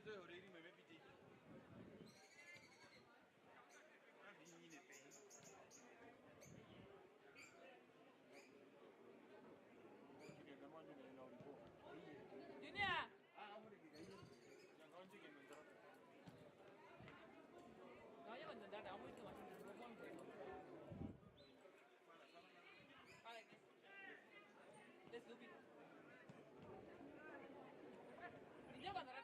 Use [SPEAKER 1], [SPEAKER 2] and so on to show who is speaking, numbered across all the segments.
[SPEAKER 1] Tôi hồi đấy đi mấy PT. Nó đi nhìn này bé.
[SPEAKER 2] Junior. Nói với mình đã đậu mấy cái mình cũng không thể. Let's do it. Đi nhớ bạn ra.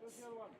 [SPEAKER 3] Social one.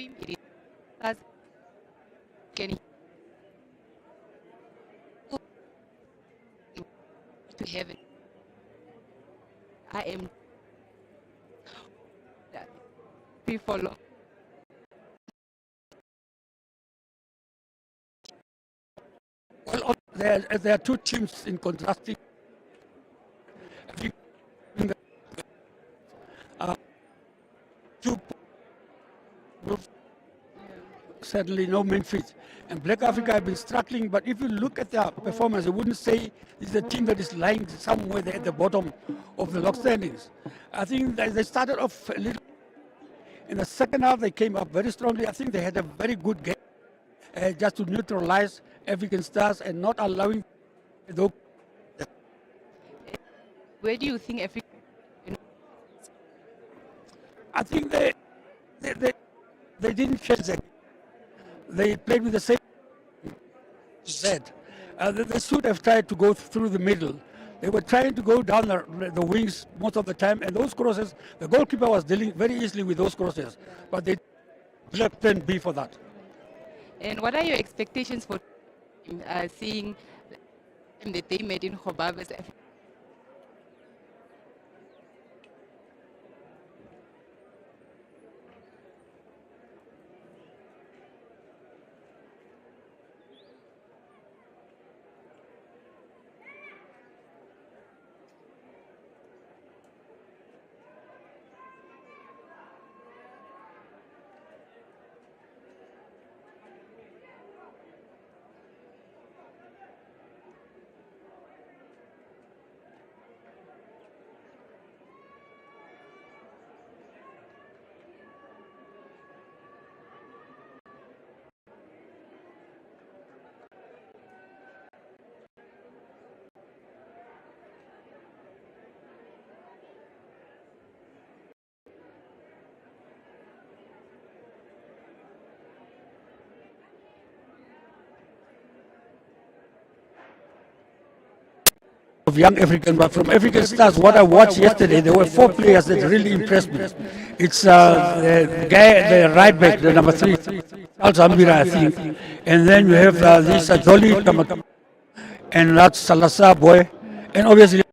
[SPEAKER 3] stream. It is us. Can to heaven. I am free for long.
[SPEAKER 4] Well, there are two teams in contrasting. Two certainly no Memphis. And Black Africa have been struggling, but if you look at their performance, I wouldn't say it's a team that is lying somewhere there at the bottom of the log standings. I think that they started off a little. In the second half, they came up very strongly. I think they had a very good game just to neutralize African Stars and not allowing those.
[SPEAKER 3] Where do you think Africa?
[SPEAKER 4] I think they didn't change it. They played with the same Z. They should have tried to go through the middle. They were trying to go down the wings most of the time, and those crosses, the goalkeeper was dealing very easily with those crosses, but they left plan B for that.
[SPEAKER 3] And what are your expectations for seeing that they made in Khobar versus Africa?
[SPEAKER 4] Of young African, but from African Stars, what I watched yesterday, there were four players that really impressed me. It's the guy, the right back, the number 3, Al Zambira, I think. And then you have this Jolly, and that's Salazar boy. And obviously,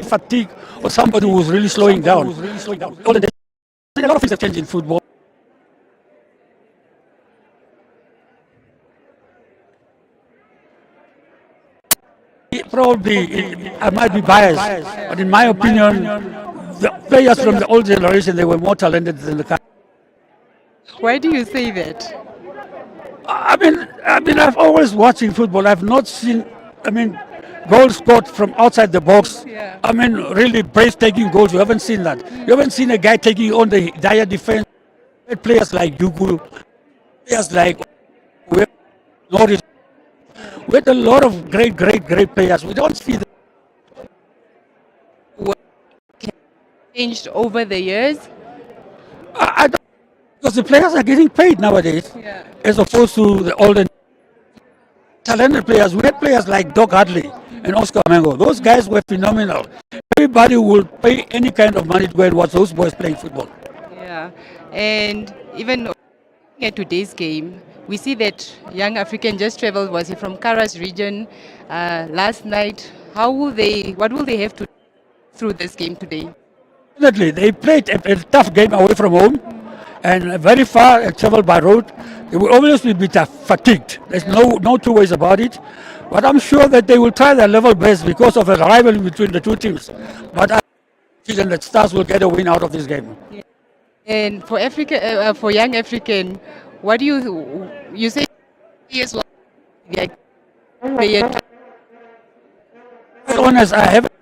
[SPEAKER 4] fatigue or somebody who's really slowing down. All the a lot of things have changed in football. Probably, I might be biased, but in my opinion, the players from the old generation, they were more talented than the current.
[SPEAKER 3] Why do you say that?
[SPEAKER 4] I've always watching football. I've not seen, goals scored from outside the box.
[SPEAKER 3] Yeah.
[SPEAKER 4] Really breathtaking goals. You haven't seen that. You haven't seen a guy taking on the dire defense. Players like Yugu, players like Norris. We had a lot of great players. We don't see them.
[SPEAKER 3] Changed over the years?
[SPEAKER 4] I don't, because the players are getting paid nowadays,
[SPEAKER 3] Yeah.
[SPEAKER 4] as opposed to the older talented players. We had players like Doc Hadley and Oscar Mango. Those guys were phenomenal. Everybody will pay any kind of money to go and watch those boys playing football.
[SPEAKER 3] Yeah. And even looking at today's game, we see that young African just traveled, was he from Karas region last night? What will they have to do through this game today?
[SPEAKER 4] Definitely, they played a tough game away from home and very far and traveled by road. They will obviously be fatigued. There's no two ways about it. But I'm sure that they will try their level best because of the rivalry between the two teams. But I'm confident that Stars will get a win out of this game.
[SPEAKER 3] And for Africa, for young African, what do you say? Yes, player
[SPEAKER 4] honest, I haven't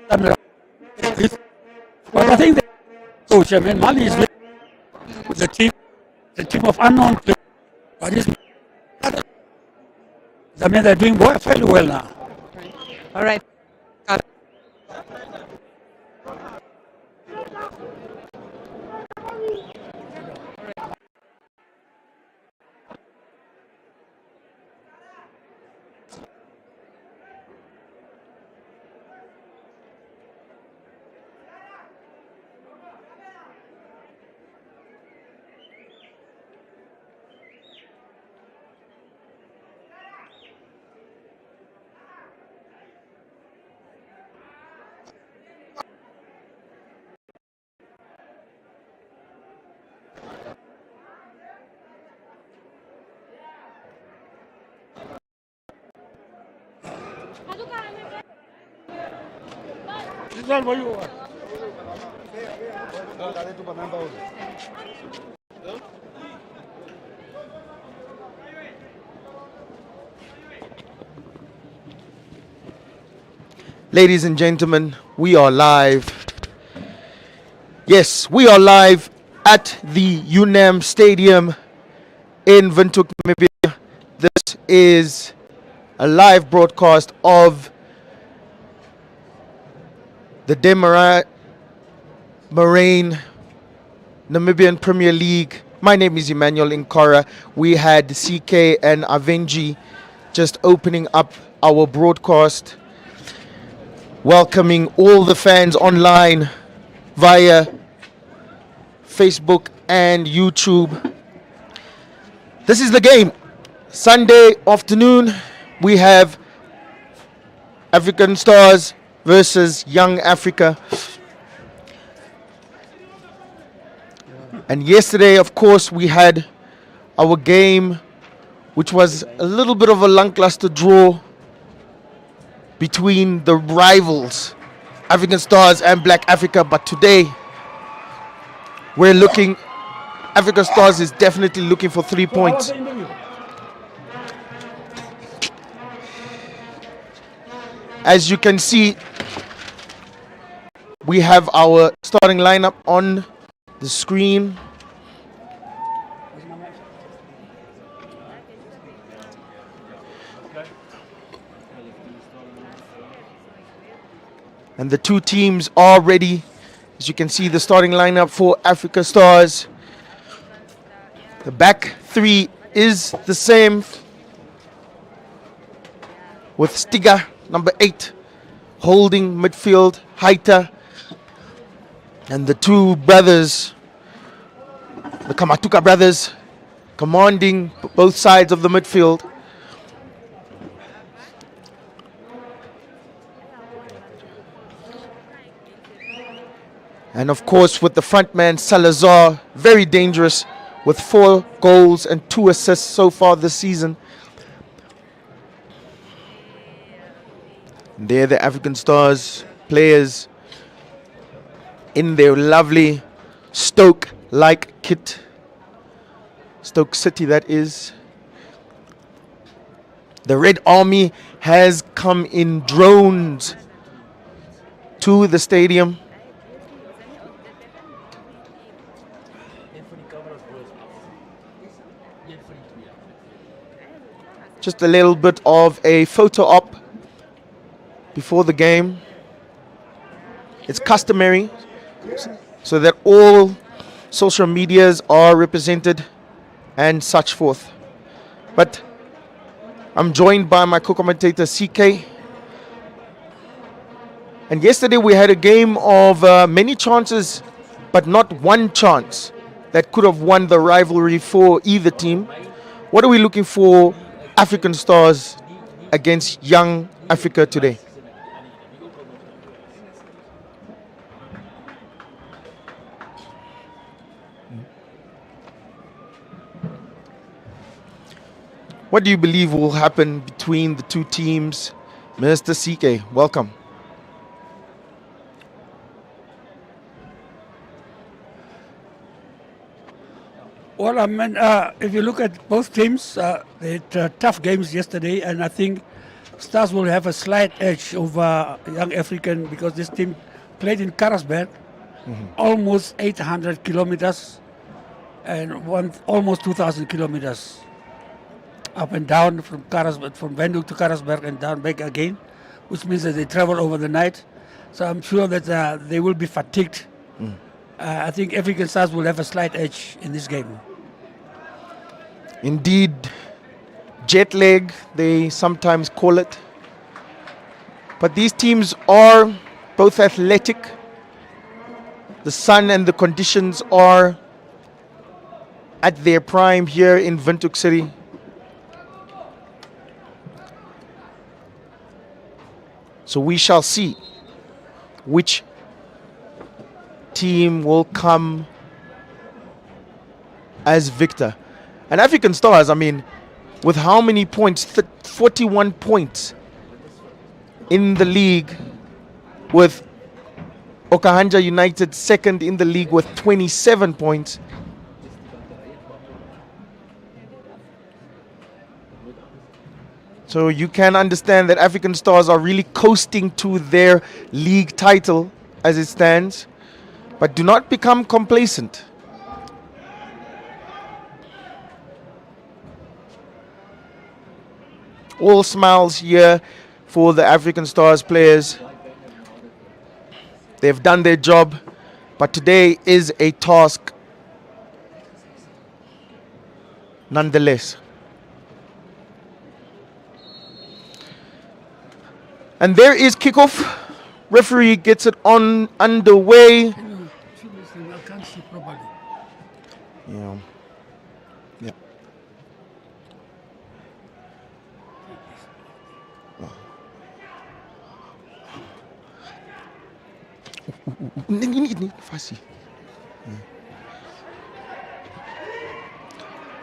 [SPEAKER 4] done it. But I think that coach, I mean, Mali is with the team of unknown players. But it's, I mean, they're doing fairly well now.
[SPEAKER 3] All right.
[SPEAKER 4] This one for you.
[SPEAKER 5] Ladies and gentlemen, we are live. Yes, we are live at the UNAM Stadium in Windhoek, Namibia. This is a live broadcast of the Demarine Namibian Premier League. My name is Emmanuel Inkara. We had CK and Avenji just opening up our broadcast, welcoming all the fans online via Facebook and YouTube. This is the game. Sunday afternoon, we have African Stars versus Young Africa. And yesterday, of course, we had our game, which was a little bit of a lackluster draw between the rivals, African Stars and Black Africa. But today, we're looking, African Stars is definitely looking for 3 points. As you can see, we have our starting lineup on the screen. And the two teams are ready. As you can see, the starting lineup for Africa Stars. The back three is the same, with Stiga, number 8, holding midfield, Haita, and the two brothers, the Kamatuka brothers, commanding both sides of the midfield. And of course, with the front man, Salazar, very dangerous, with 4 goals and 2 assists so far this season. They're the African Stars players in their lovely Stoke-like kit. Stoke City, that is. The Red Army has come in drones to the stadium. Just a little bit of a photo op before the game. It's customary so that all social medias are represented and such forth. But I'm joined by my co-commentator CK. And yesterday we had a game of many chances, but not one chance that could have won the rivalry for either team. What are we looking for African Stars against Young Africa today? What do you believe will happen between the two teams? Mr. CK, welcome.
[SPEAKER 4] Well, I mean, if you look at both teams, they had tough games yesterday, and I think Stars will have a slight edge over Young African because this team played in Karasberg, almost 800 kilometers and almost 2,000 kilometers up and down from Karasberg, from Windhoek to Karasberg and down back again, which means that they travel over the night. So I'm sure that they will be fatigued. I think African Stars will have a slight edge in this game.
[SPEAKER 5] Indeed, jet lag, they sometimes call it. But these teams are both athletic. The sun and the conditions are at their prime here in Windhoek City. So we shall see which team will come as victor. And African Stars, I mean, with how many points? 41 points in the league, with Okahanja United second in the league with 27 points. So you can understand that African Stars are really coasting to their league title as it stands. But do not become complacent. All smiles here for the African Stars players. They've done their job, but today is a task nonetheless. And there is kickoff. Referee gets it on underway.
[SPEAKER 4] I can't see properly.
[SPEAKER 5] Yeah. Yeah.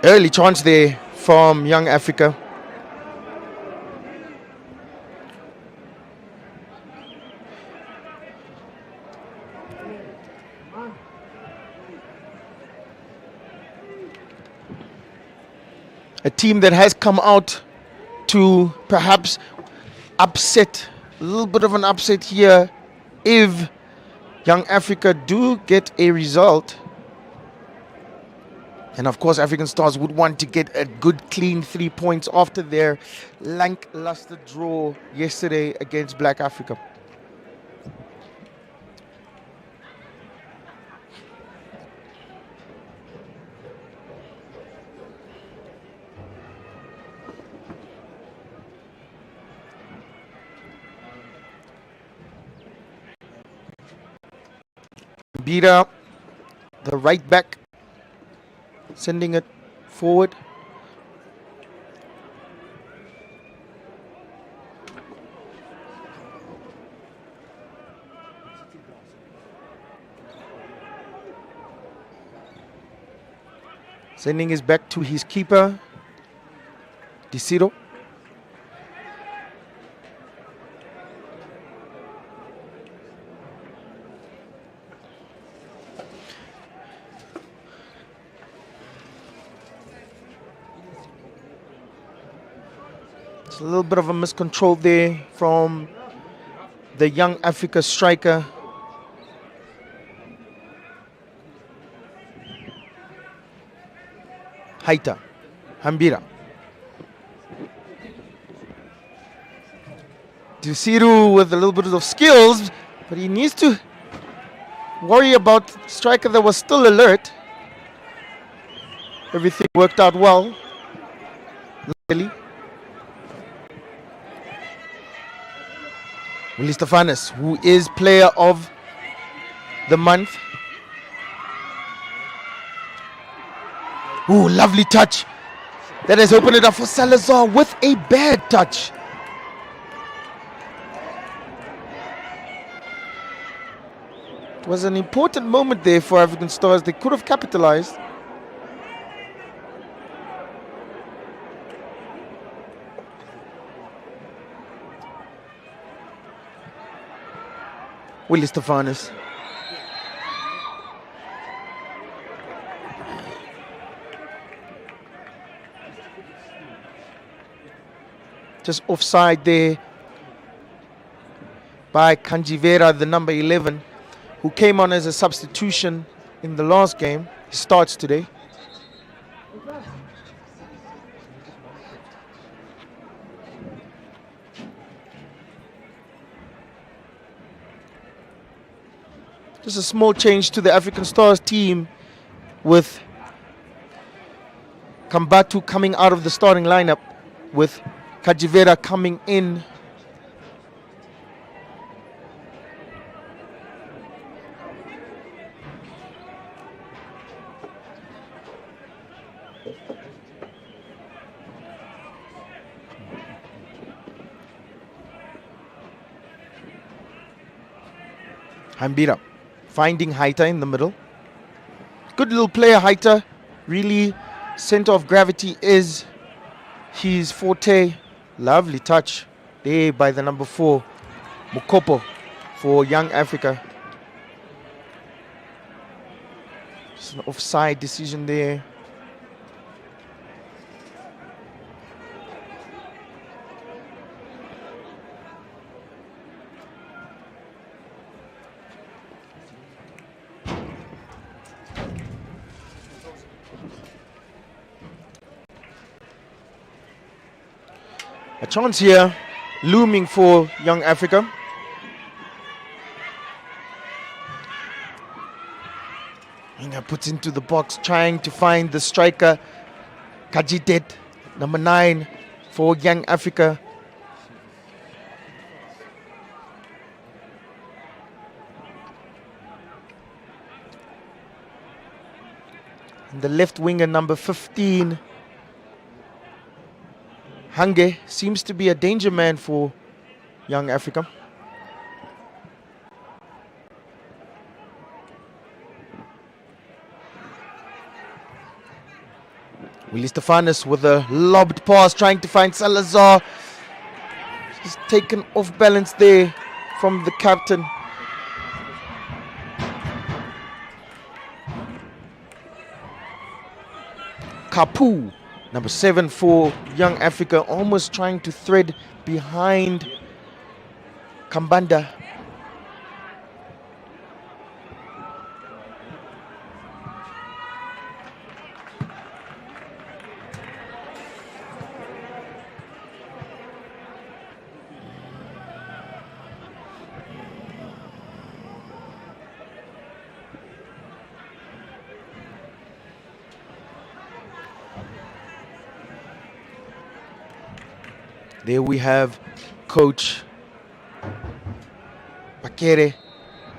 [SPEAKER 5] Early chance there from Young Africa. A team that has come out to perhaps upset, a little bit of an upset here if Young Africa do get a result. And of course, African Stars would want to get a good, clean 3 points after their lackluster draw yesterday against Black Africa. Bira, the right back, sending it forward. Sending his back to his keeper, Disiro. A little bit of a miscontrol there from the Young Africa striker. Haita, Hambira. Dusiru with a little bit of skills, but he needs to worry about striker that was still alert. Everything worked out well. Luckily. Willie Stefanis, who is player of the month. Ooh, lovely touch. That has opened it up for Salazar with a bad touch. It was an important moment there for African Stars. They could have capitalized. Willie Stefanis. Just offside there by Kanjivera, the number 11, who came on as a substitution in the last game. He starts today. Just a small change to the African Stars team, with Kambatu coming out of the starting lineup, with Kajivera coming in. Hambira finding Haita in the middle. Good little player, Haita. Really, center of gravity is his forte. Lovely touch there by the number 4, Mukopo, for Young Africa. Just an offside decision there. A chance here looming for Young Africa. Inga puts into the box, trying to find the striker, Kajitet, number 9 for Young Africa. And the left winger, number 15, Hange, seems to be a danger man for Young Africa. Willie Stefanis with a lobbed pass, trying to find Salazar. He's taken off balance there from the captain. Kapu, number 7 for Young Africa, almost trying to thread behind Kambanda. There we have Coach Bakere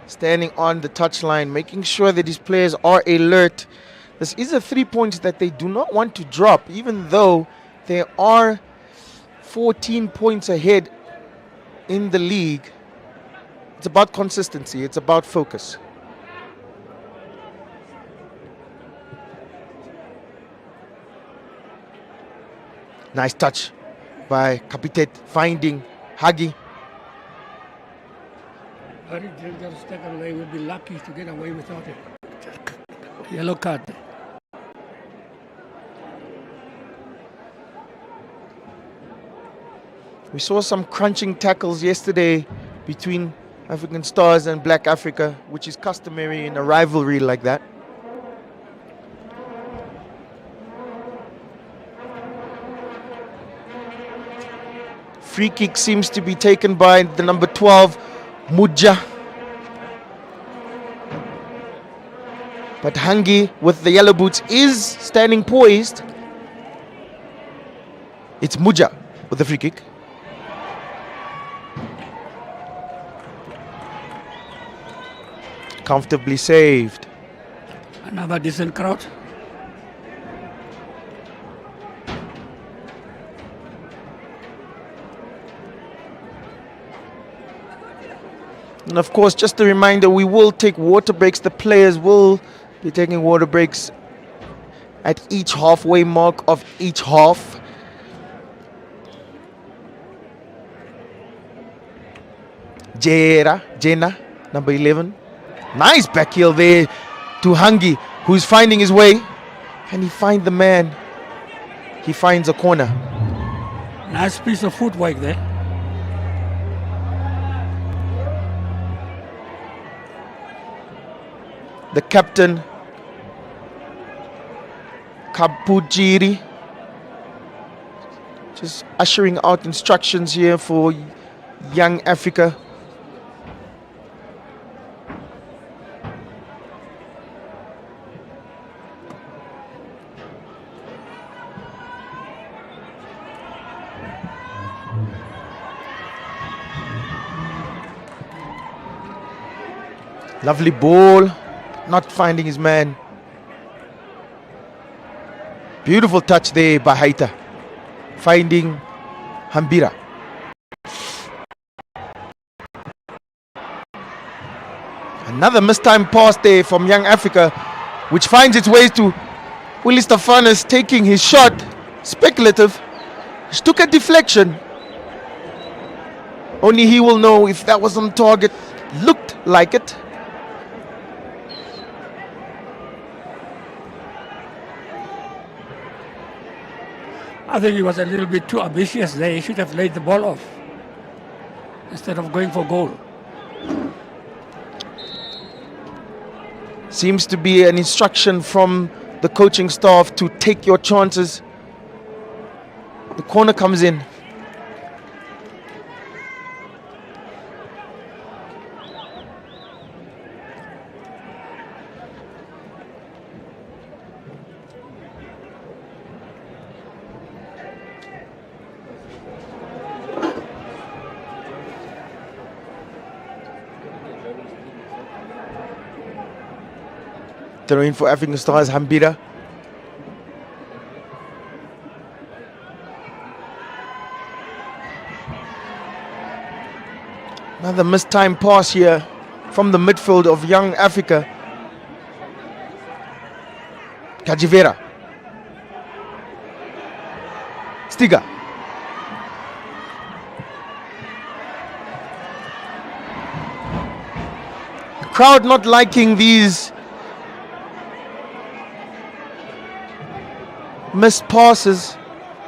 [SPEAKER 5] standing on the touchline, making sure that his players are alert. This is a 3 points that they do not want to drop, even though they are 14 points ahead in the league. It's about consistency, it's about focus. Nice touch by Kapitet, finding Hagi.
[SPEAKER 4] Very dangerous tackle. They would be lucky to get away without it. Yellow card.
[SPEAKER 5] We saw some crunching tackles yesterday between African Stars and Black Africa, which is customary in a rivalry like that. Free kick seems to be taken by the number 12, Muja. But Hangi with the yellow boots is standing poised. It's Muja with the free kick. Comfortably saved.
[SPEAKER 4] Another decent crowd.
[SPEAKER 5] And of course, just a reminder, we will take water breaks. The players will be taking water breaks at each halfway mark of each half. Jena, number 11. Nice back heel there to Hangi, who's finding his way. Can he find the man? He finds a corner.
[SPEAKER 4] Nice piece of footwork there.
[SPEAKER 5] The captain, Kapujiri, just ushering out instructions here for Young Africa. Lovely ball, not finding his man. Beautiful touch there by Haita, finding Hambira. Another mistimed pass there from Young Africa, which finds its way to Willie Stefanus taking his shot. Speculative. He took a deflection. Only he will know if that was on target. Looked like it.
[SPEAKER 4] I think he was a little bit too ambitious there. He should have laid the ball off instead of going for goal.
[SPEAKER 5] Seems to be an instruction from the coaching staff to take your chances. The corner comes in. Throw in for African Stars, Hambira. Another mistimed pass here from the midfield of Young Africa. Kajivera. Stiga. The crowd not liking these missed passes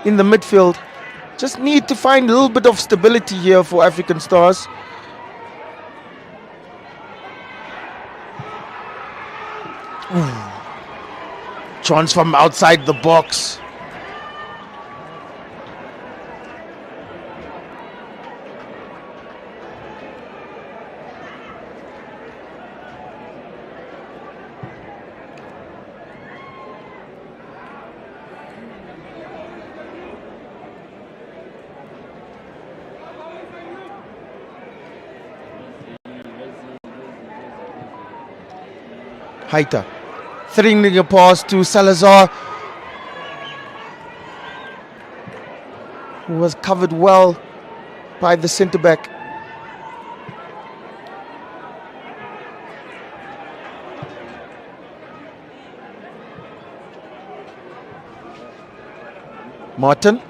[SPEAKER 5] in the midfield. Just need to find a little bit of stability here for African Stars. Chance from outside the box. Haita throwing a pass to Salazar, who was covered well by the centre back. Martin.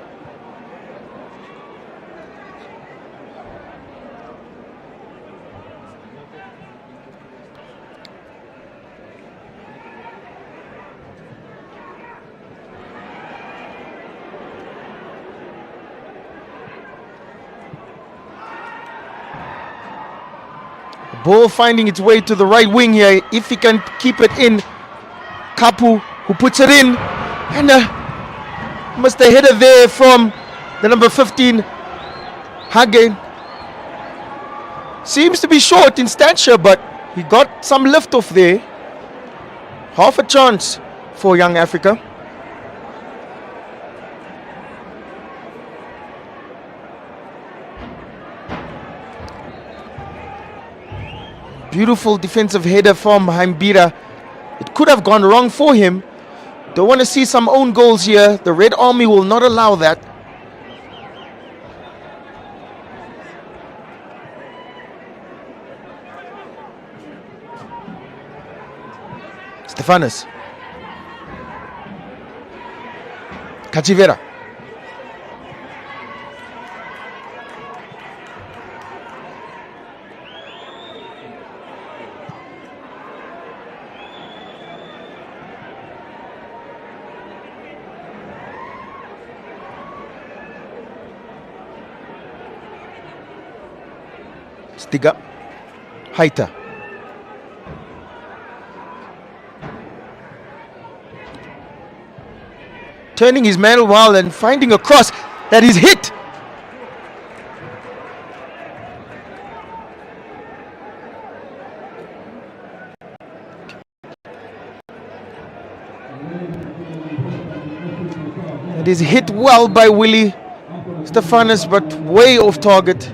[SPEAKER 5] Ball finding its way to the right wing here. If he can keep it in, Kapu, who puts it in, and must have hit it there from the number 15, Hagen. Seems to be short in stature, but he got some lift off there. Half a chance for Young Africa. Beautiful defensive header from Hambira. It could have gone wrong for him. Don't want to see some own goals here. The Red Army will not allow that. Stefanus. Kachivera. Stiga. Haita. Turning his man well and finding a cross that is hit. It is hit well by Willie Stephanus, but way off target.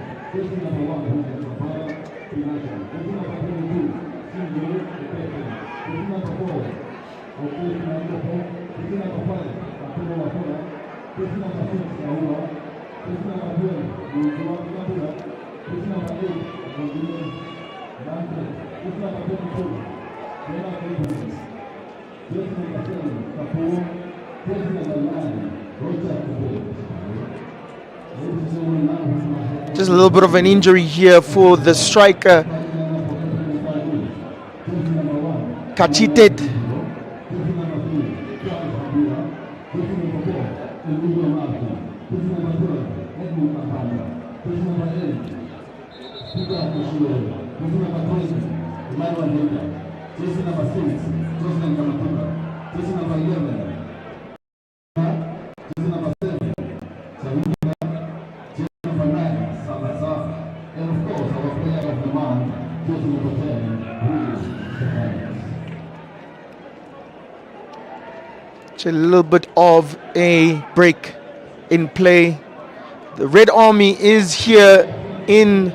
[SPEAKER 5] Just a little bit of an injury here for the striker Kachitet. A little bit of a break in play. The Red Army is here in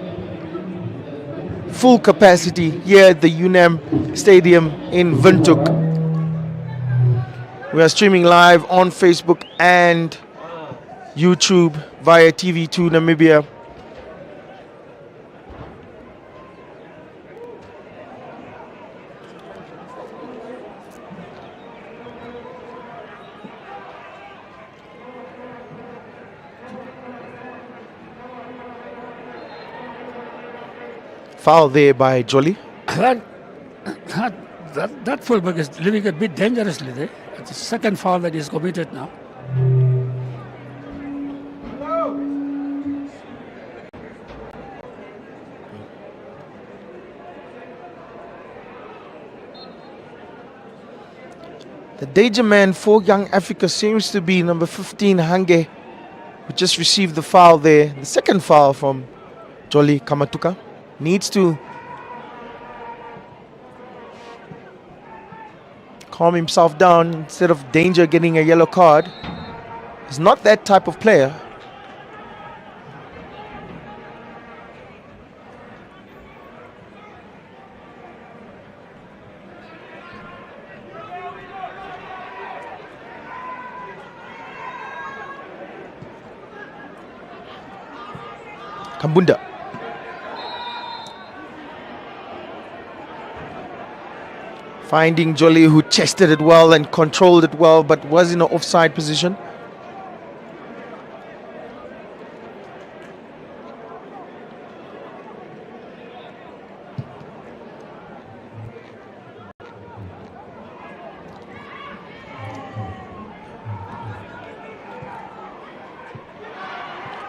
[SPEAKER 5] full capacity here at the UNAM Stadium in Windhoek. We are streaming live on Facebook and YouTube via TV2 Namibia. Foul there by Jolly.
[SPEAKER 4] That fullback is living a bit dangerously there. It's the second foul that is committed now.
[SPEAKER 5] The danger man for Young Africa seems to be number 15, Hange, who just received the foul there. The second foul from Jolly Kamatuka. Needs to calm himself down instead of danger getting a yellow card. He's not that type of player. Kambunda. Finding Jolly, who chested it well and controlled it well, but was in an offside position.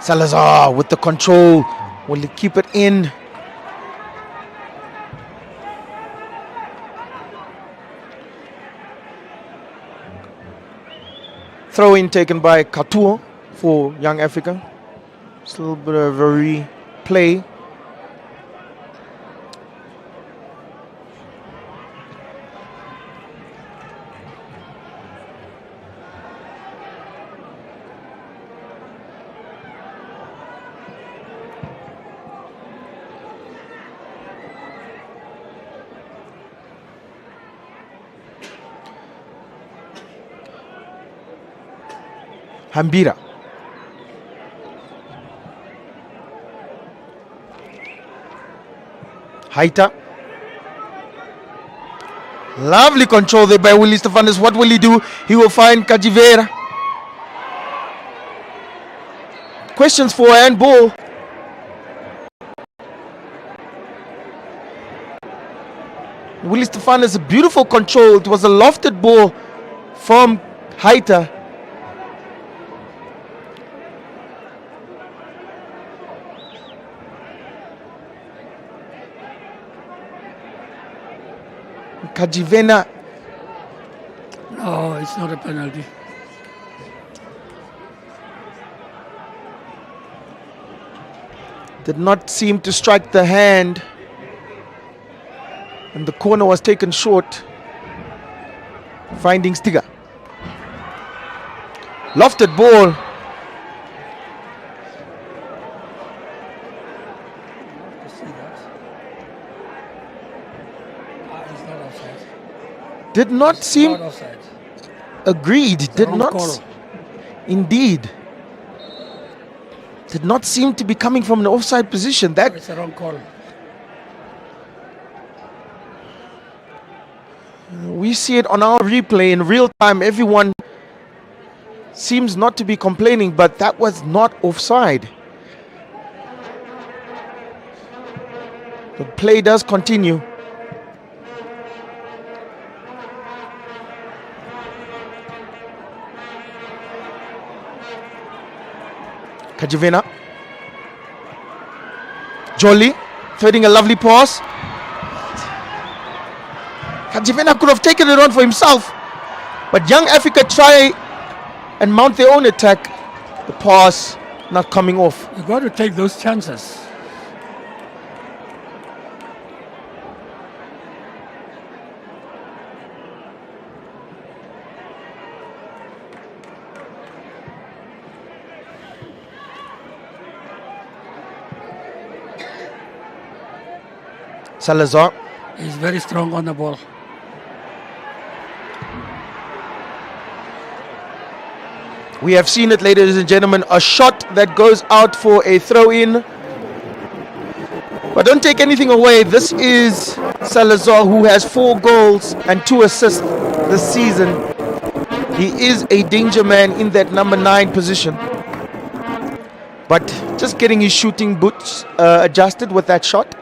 [SPEAKER 5] Salazar with the control. Will he keep it in? Throw in taken by Katuo for Young Africa. Just a little bit of a replay. Hambira. Haita. Lovely control there by Willie Stephanus. What will he do? He will find Kajivera. Questions for handball. Willie Stephanus, a beautiful control. It was a lofted ball from Haita. Kajivena.
[SPEAKER 4] No, it's not a penalty.
[SPEAKER 5] Did not seem to strike the hand. And the corner was taken short. Finding Stiga. Lofted ball.
[SPEAKER 4] It's not offside.
[SPEAKER 5] Did not seem
[SPEAKER 4] Not offside.
[SPEAKER 5] agreed. Did
[SPEAKER 4] wrong
[SPEAKER 5] not.
[SPEAKER 4] call.
[SPEAKER 5] Indeed. Did not seem to be coming from an offside position. That
[SPEAKER 4] It's a wrong call.
[SPEAKER 5] we see it on our replay in real time. Everyone seems not to be complaining, but that was not offside. The play does continue. Kajivena. Jolly threading a lovely pass. Kajivena could have taken it on for himself, but Young Africa try and mount their own attack. The pass not coming off.
[SPEAKER 4] You got to take those chances.
[SPEAKER 5] Salazar.
[SPEAKER 4] He's very strong on the ball.
[SPEAKER 5] We have seen it, ladies and gentlemen, a shot that goes out for a throw-in. But don't take anything away. This is Salazar, who has 4 goals and 2 assists this season. He is a danger man in that number 9 position. But just getting his shooting boots adjusted with that shot.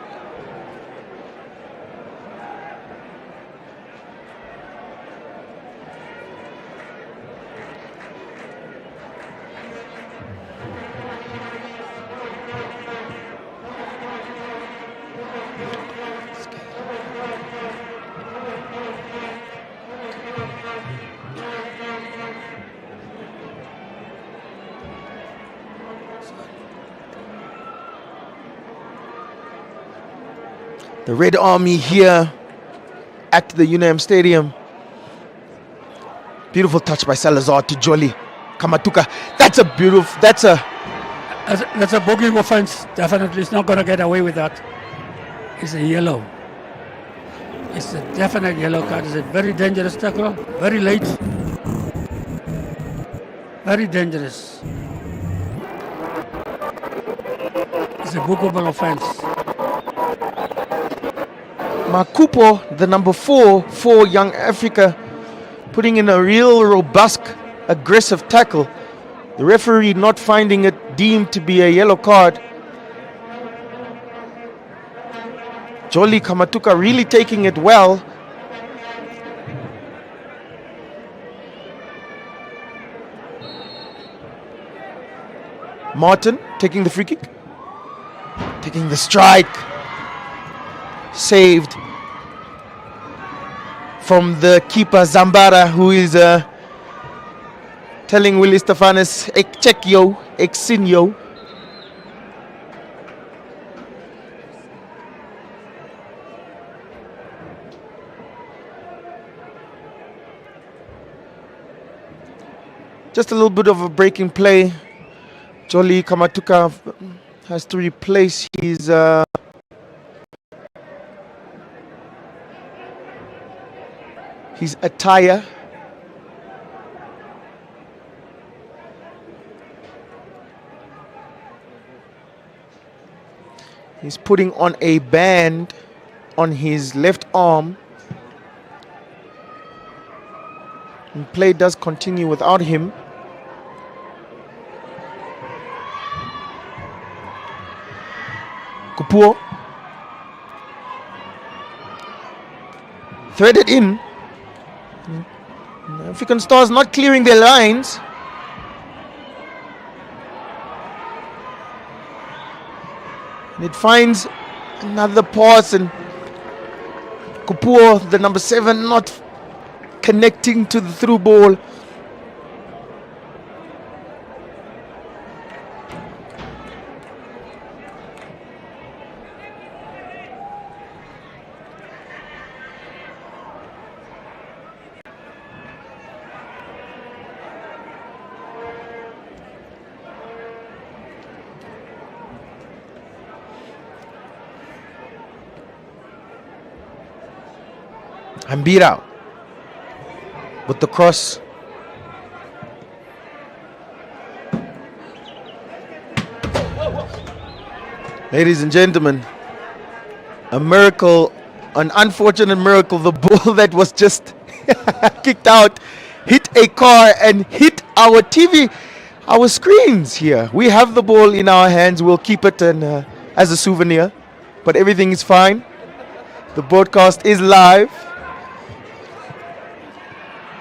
[SPEAKER 5] The Red Army here at the UNAM Stadium. Beautiful touch by Salazar to Jolly. Kamatuka. That's a
[SPEAKER 4] That's a bogey offense. Definitely, it's not going to get away with that. It's a yellow. It's a definite yellow card. It's a very dangerous tackle. Very late. Very dangerous. It's a bookable offense.
[SPEAKER 5] Makupo, the number 4 for Young Africa, putting in a real robust, aggressive tackle. The referee not finding it deemed to be a yellow card. Jolly Kamatuka really taking it well. Martin taking the free kick. Taking the strike. Saved from the keeper Zambara, who is telling Willie Stefanis, check yo, exin yo. Just a little bit of a breaking play. Jolly Kamatuka has to replace his attire. He's putting on a band on his left arm. And play does continue without him. Kupuo. Threaded in. African Stars not clearing their lines. And it finds another pass, and Kapoor, the number 7, not connecting to the through ball. Ambira with the cross. Ladies and gentlemen, a miracle, an unfortunate miracle. The ball that was just kicked out hit a car and hit our TV, our screens here. We have the ball in our hands. We'll keep it and as a souvenir, but everything is fine. The broadcast is live.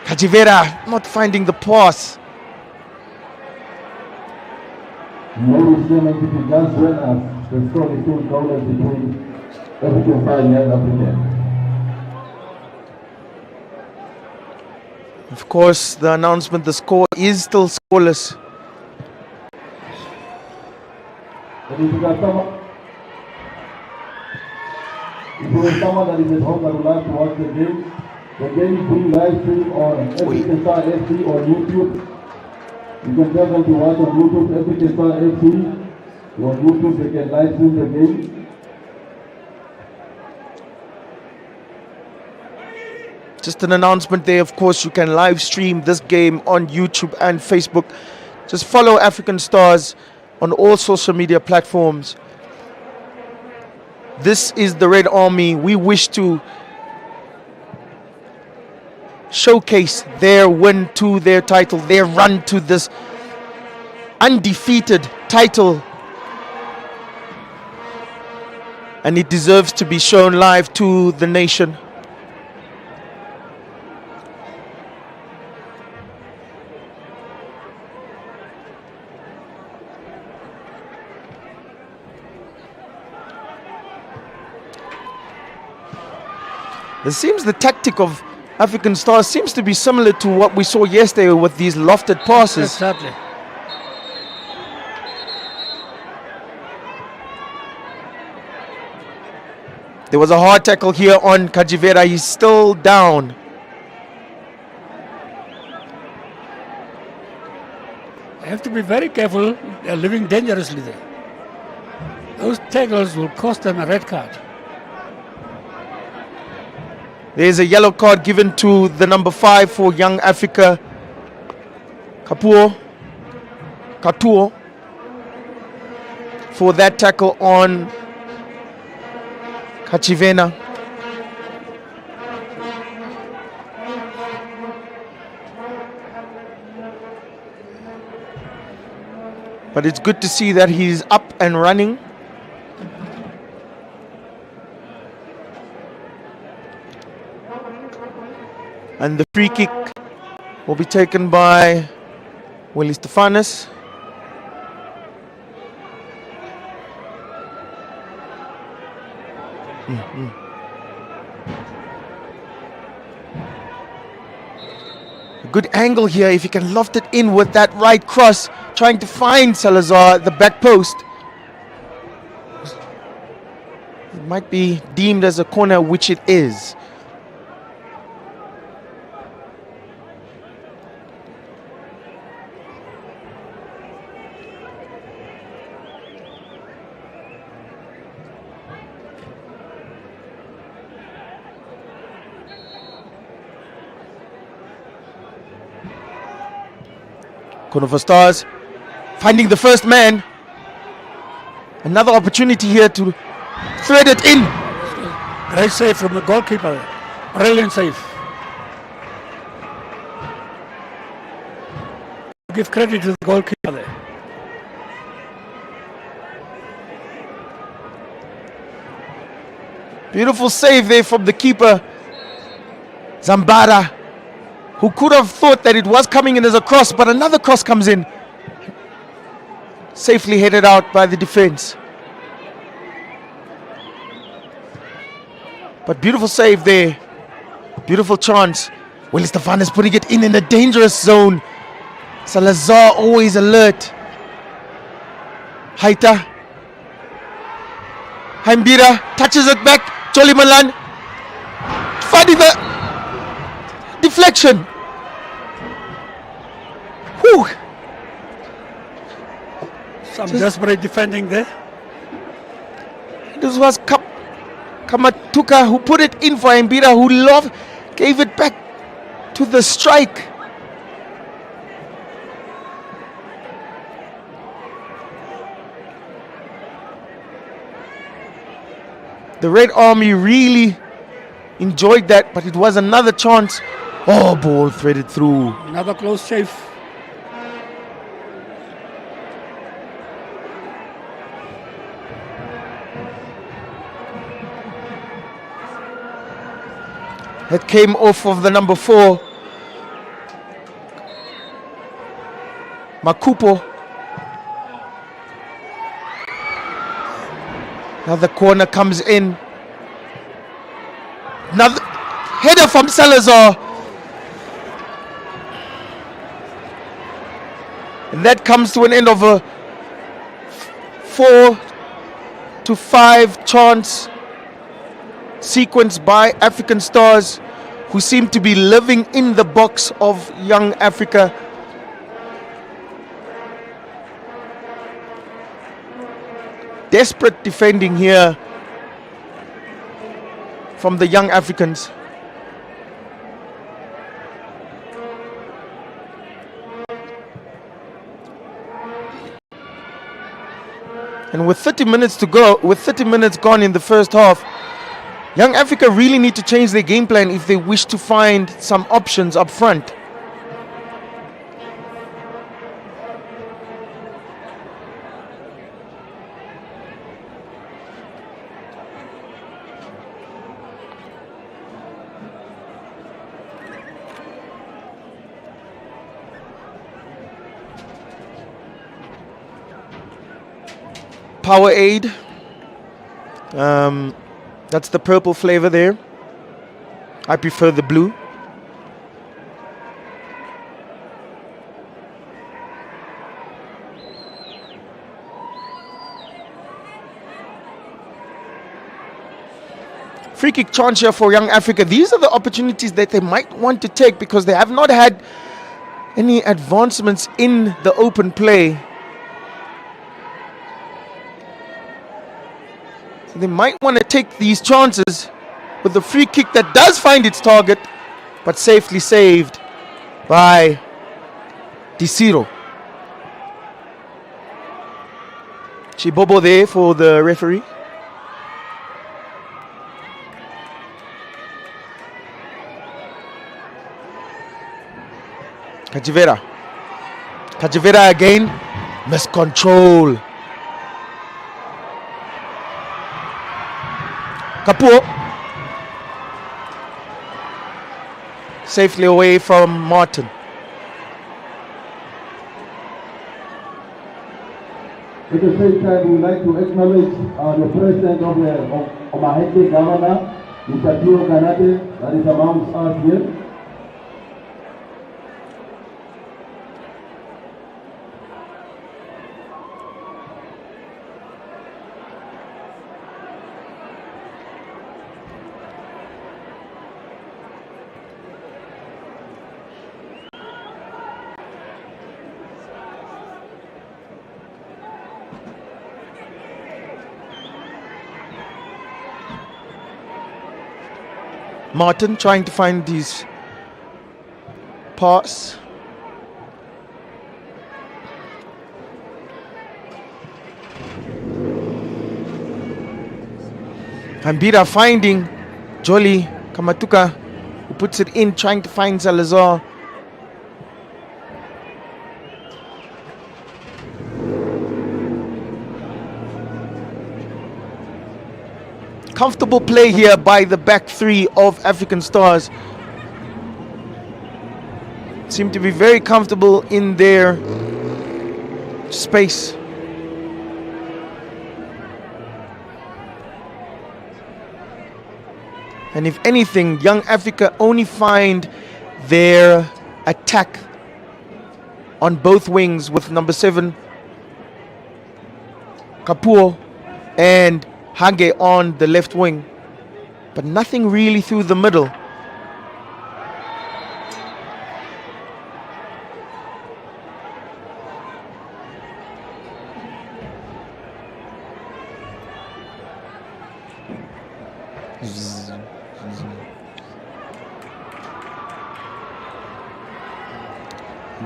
[SPEAKER 5] Kajivera not finding the pass.
[SPEAKER 6] Ladies and gentlemen, if you just join us, the score is still going between African Star and Young African.
[SPEAKER 5] Of course, the announcement, the score is still scoreless.
[SPEAKER 6] And if you got someone that is at home that would like to watch the game is being live streamed on African Star FC on YouTube. You can tell them to watch on YouTube, African Star FC. On YouTube, they can live stream the game.
[SPEAKER 5] Just an announcement there. Of course, you can live stream this game on YouTube and Facebook. Just follow African Stars on all social media platforms. This is the Red Army. We wish to showcase their win to their title, their run to this undefeated title. And it deserves to be shown live to the nation. It seems the tactic of African Stars seems to be similar to what we saw yesterday with these lofted passes.
[SPEAKER 4] Exactly.
[SPEAKER 5] There was a hard tackle here on Kajivera. He's still down.
[SPEAKER 4] They have to be very careful. They're living dangerously there. Those tackles will cost them a red card.
[SPEAKER 5] There's a yellow card given to the number 5 for Young Africa, Katuo, for that tackle on Kachivena. But it's good to see that he's up and running. And the free kick will be taken by Willie Stefanis. A good angle here if he can loft it in with that right cross, trying to find Salazar at the back post. It might be deemed as a corner, which it is. Corner for Stars, finding the first man. Another opportunity here to thread it in.
[SPEAKER 4] Great save from the goalkeeper. Brilliant save. Give credit to the goalkeeper there.
[SPEAKER 5] Beautiful save there from the keeper, Zambara, who could have thought that it was coming in as a cross, but another cross comes in. Safely headed out by the defense. But beautiful save there. Beautiful chance. Willie Stefan is putting it in a dangerous zone. Salazar always alert. Haita. Haimbira touches it back. Jolly Malan. Finding the deflection. Whew.
[SPEAKER 4] Some desperate defending there.
[SPEAKER 5] This was Kamatuka who put it in for Haimbira, who gave it back to the strike. The Red Army really enjoyed that, but it was another chance. Oh, ball threaded through.
[SPEAKER 4] Another close save.
[SPEAKER 5] It came off of the number 4. Makupo. Now the corner comes in. Another header from Salazar. And that comes to an end of a 4-5 chance sequence by African Stars, who seem to be living in the box of Young Africa. Desperate defending here from the Young Africans. And with 30 minutes to go, with 30 minutes gone in the first half, Young Africa really need to change their game plan if they wish to find some options up front. Powerade. That's the purple flavor there. I prefer the blue. Free kick chance here for Young Africa. These are the opportunities that they might want to take because they have not had any advancements in the open play. They might want to take these chances with the free kick that does find its target, but safely saved by Disiro. Chibobo there for the referee. Kajivera again. Miscontrol. Kapuo. Safely away from Martin.
[SPEAKER 6] At the same time, we would like to acknowledge the president of Mahete Governor, Mr. Tio Kanate, that is amongst us here.
[SPEAKER 5] Martin trying to find these pass. Haimbira finding Jolly Kamatuka, who puts it in, trying to find Salazar. Comfortable play here by the back three of African Stars. Seem to be very comfortable in their space. And if anything, Young Africa only find their attack on both wings with number 7 Kapuo and Hage on the left wing, but nothing really through the middle.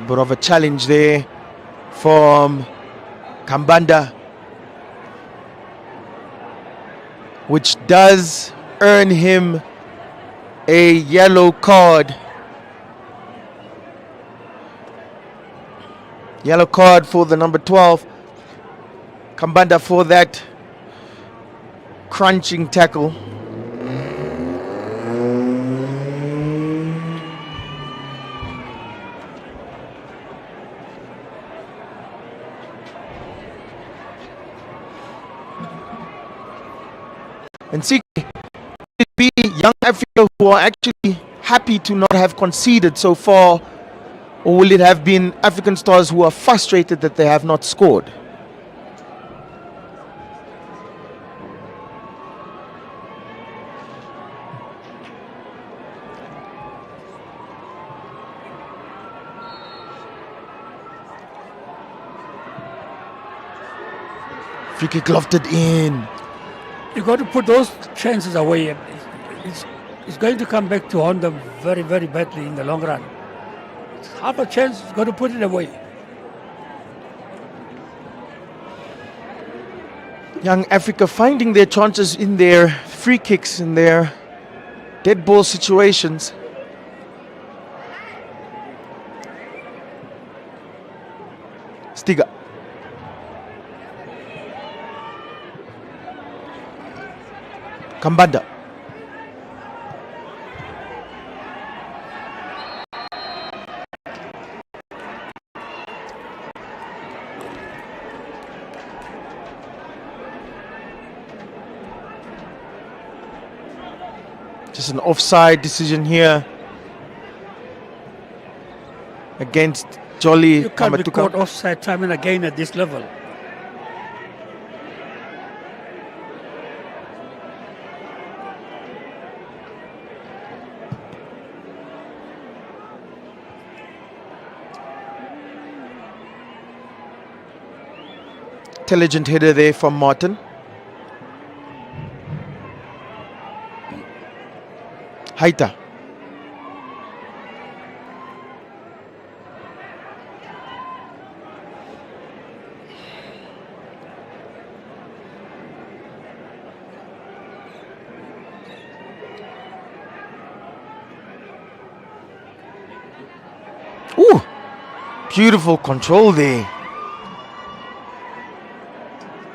[SPEAKER 5] Bit of a challenge there from Kambanda, which does earn him a yellow card. Yellow card for the number 12, Kambanda, for that crunching tackle. And see, it be Young Africa who are actually happy to not have conceded so far, or will it have been African Stars who are frustrated that they have not scored? Free kick lofted in.
[SPEAKER 4] You got to put those chances away. It's going to come back to haunt them very, very badly in the long run. Half a chance, you've got to put it away.
[SPEAKER 5] Young Africa finding their chances in their free kicks, in their dead ball situations. Stiga. Kambanda. Just an offside decision here against Jolly
[SPEAKER 4] You can't be
[SPEAKER 5] Kamatuka.
[SPEAKER 4] caught offside time and again at this level.
[SPEAKER 5] Intelligent header there from Martin. Haita. Ooh, beautiful control there.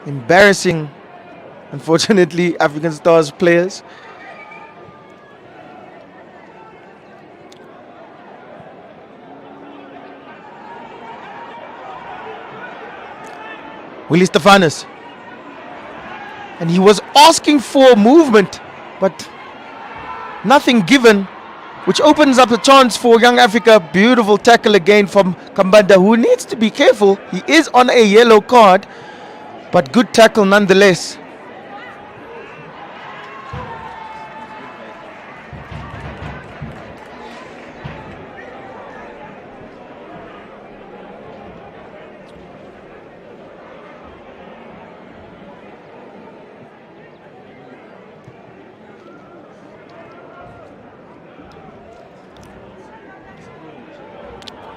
[SPEAKER 5] Embarrassing, unfortunately, African Stars players. Willie Stefanus. And he was asking for movement, but nothing given, which opens up a chance for Young Africa. Beautiful tackle again from Kambanda, who needs to be careful. He is on a yellow card, but good tackle nonetheless.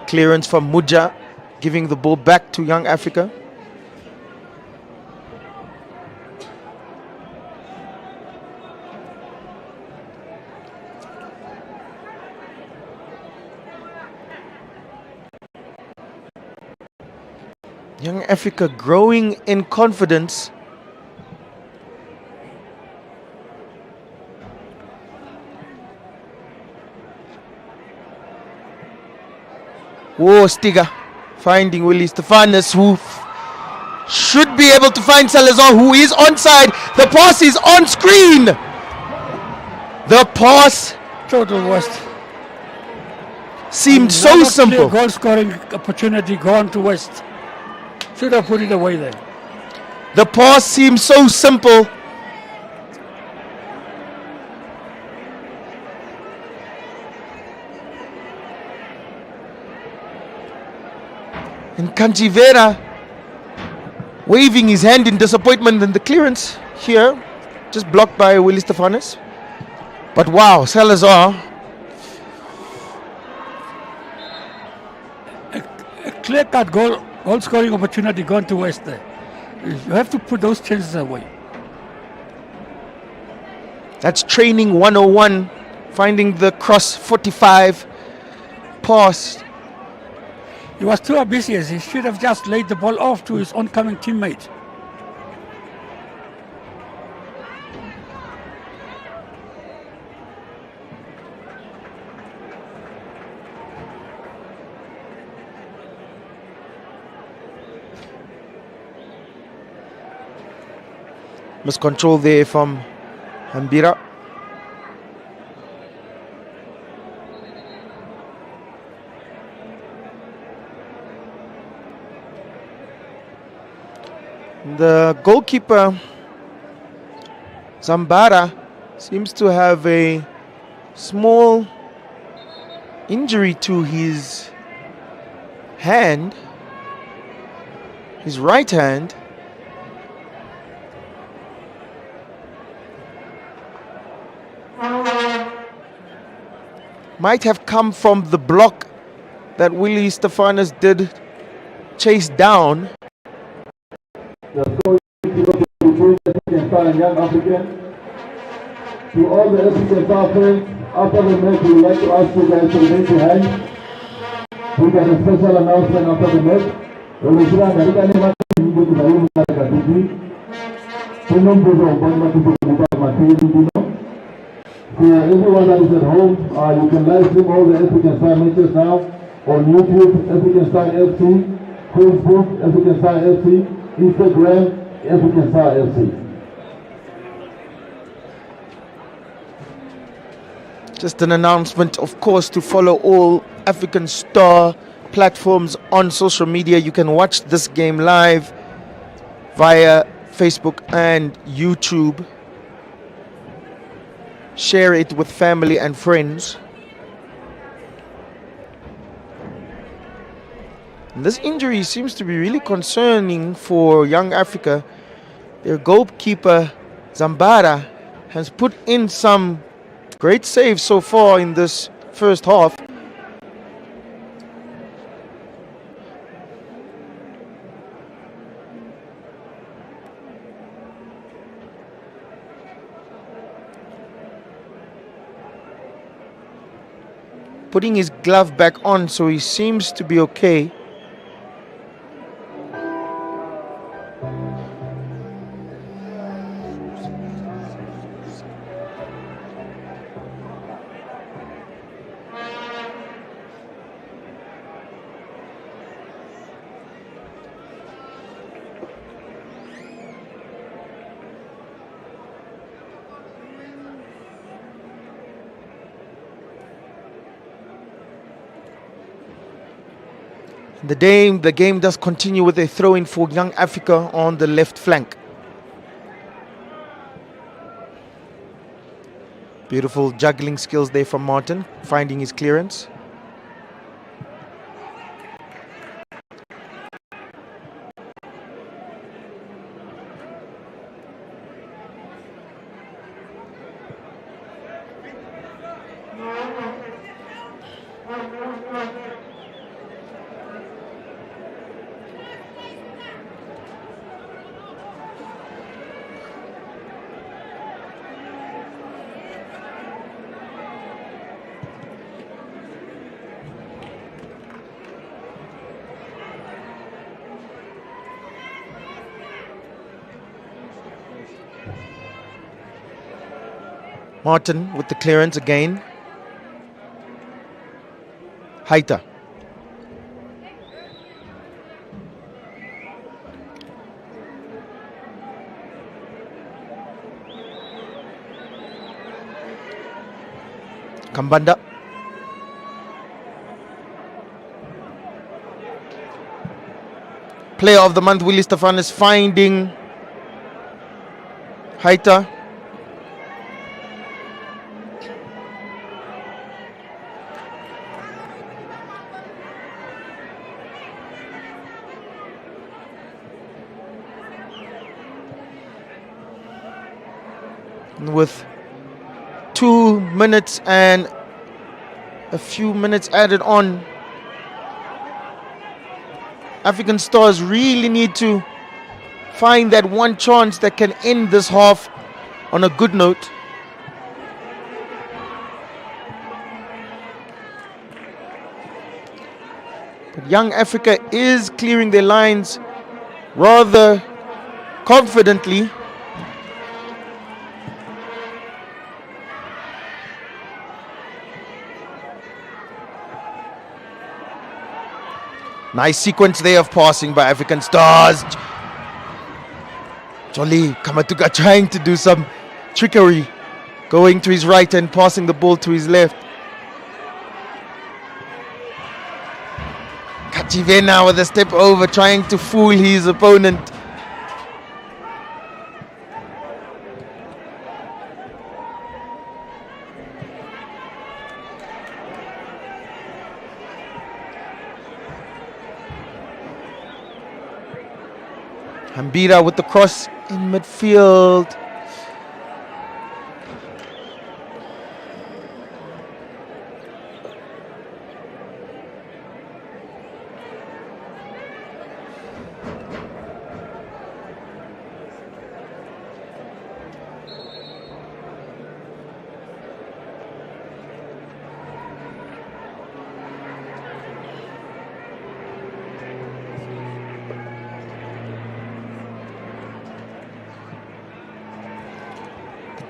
[SPEAKER 5] Clearance from Muja, giving the ball back to Young Africa. Young Africa growing in confidence. Oh, Stiga finding Willie Stefanus, who should be able to find Salazar, who is onside. The pass is on screen. The pass
[SPEAKER 4] Total waste.
[SPEAKER 5] seemed so
[SPEAKER 4] Lot of clear
[SPEAKER 5] simple.
[SPEAKER 4] Goal scoring opportunity gone to waste. Should have put it away there.
[SPEAKER 5] The pass seemed so simple. And Kanjivera waving his hand in disappointment, and the clearance here just blocked by Willie Stefanis. But wow, Salazar,
[SPEAKER 4] A clear-cut goal scoring opportunity gone to waste there. You have to put those chances away.
[SPEAKER 5] that's training 101, finding the cross 45 pass.
[SPEAKER 4] He was too ambitious. He should have just laid the ball off to his oncoming teammate.
[SPEAKER 5] Miscontrol there from Hambira. The goalkeeper, Zambara, seems to have a small injury to his hand, his right hand. Might have come from the block that Willie Stefanis did chase down.
[SPEAKER 6] The score is between African Star and Young African. To all the African Star fans, after the match, we would like to ask you guys to remain behind. We got a special announcement after the match. Tulisema katika neema nyingi kuzaliwa katika TV. Tuno mdogo ambao mnatukumbuka matendo ndio. For everyone that is at home, you can live stream all the African Star matches now on YouTube, African Star FC, Facebook, African Star FC, Instagram, African Star FC.
[SPEAKER 5] Just an announcement, of course, to follow all African Star platforms on social media. You can watch this game live via Facebook and YouTube. Share it with family and friends. And this injury seems to be really concerning for Young Africa. Their goalkeeper, Zambara, has put in some great saves so far in this first half. Putting his glove back on, so he seems to be okay. The game does continue with a throw-in for Young Africa on the left flank. Beautiful juggling skills there from Martin, finding his clearance. Martin with the clearance again. Haita. Kambanda. Player of the month, Willie Stefanis finding Haita. With 2 minutes and a few minutes added on, African Stars really need to find that one chance that can end this half on a good note. But Young Africa is clearing their lines rather confidently. Nice sequence there of passing by African Stars. Jolly Kamatuka trying to do some trickery, going to his right and passing the ball to his left. Kachivena with a step over, trying to fool his opponent. Hambira with the cross in midfield.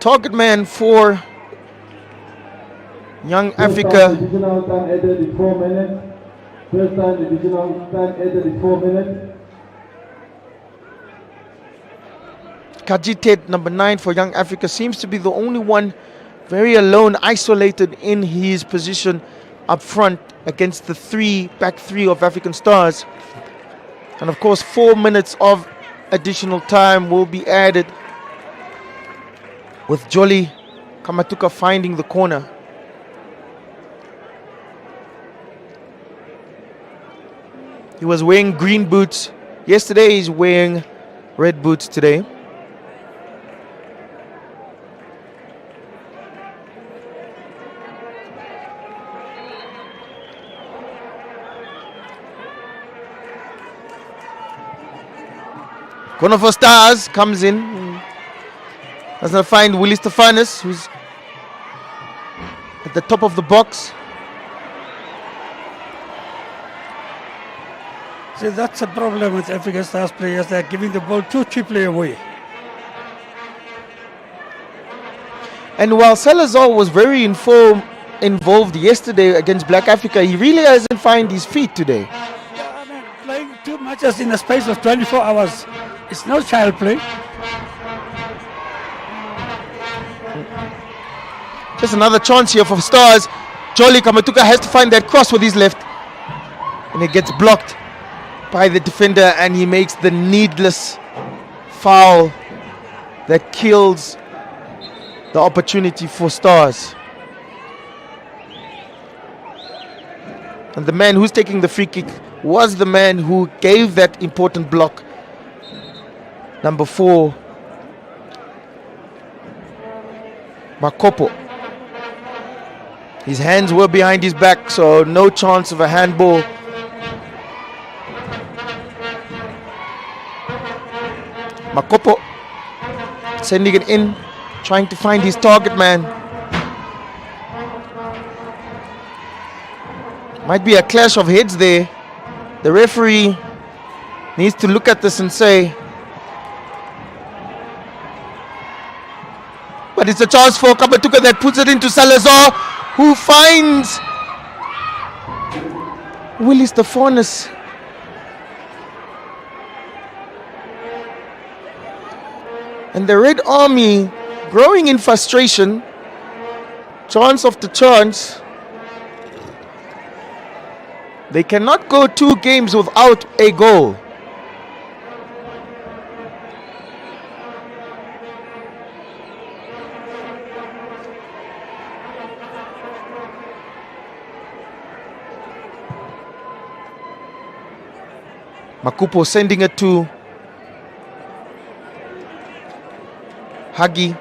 [SPEAKER 5] Target man for Young Africa.
[SPEAKER 6] Additional time added is 4 minutes. First time additional time added is 4 minutes.
[SPEAKER 5] Kajited, number 9 for Young Africa, seems to be the only one very alone, isolated in his position up front against the back three of African Stars. And of course, 4 minutes of additional time will be added, with Jolly Kamatuka finding the corner. He was wearing green boots yesterday, he's wearing red boots today. Corner for Stars comes in. Does not find Willie Stefanis, who's at the top of the box.
[SPEAKER 4] See, that's a problem with African Stars players. They're giving the ball too cheaply away.
[SPEAKER 5] And while Salazar was very involved yesterday against Black Africa, he really hasn't found his feet today.
[SPEAKER 4] Yeah, I mean, playing 2 matches in a space of 24 hours, it's no child play.
[SPEAKER 5] Just another chance here for Stars. Jolly Kamatuka has to find that cross with his left, and it gets blocked by the defender, and he makes the needless foul that kills the opportunity for Stars. And the man who's taking the free kick was the man who gave that important block. Number 4, Makopo. His hands were behind his back, so no chance of a handball. Makopo sending it in, trying to find his target man. Might be a clash of heads there. The referee needs to look at this and say, but it's a chance for Kamatuka that puts it into Salazar, who finds Willie Stefanis. And the Red Army, growing in frustration, Chance after chance. They cannot go 2 games without a goal. Makupo sending it to Hagi.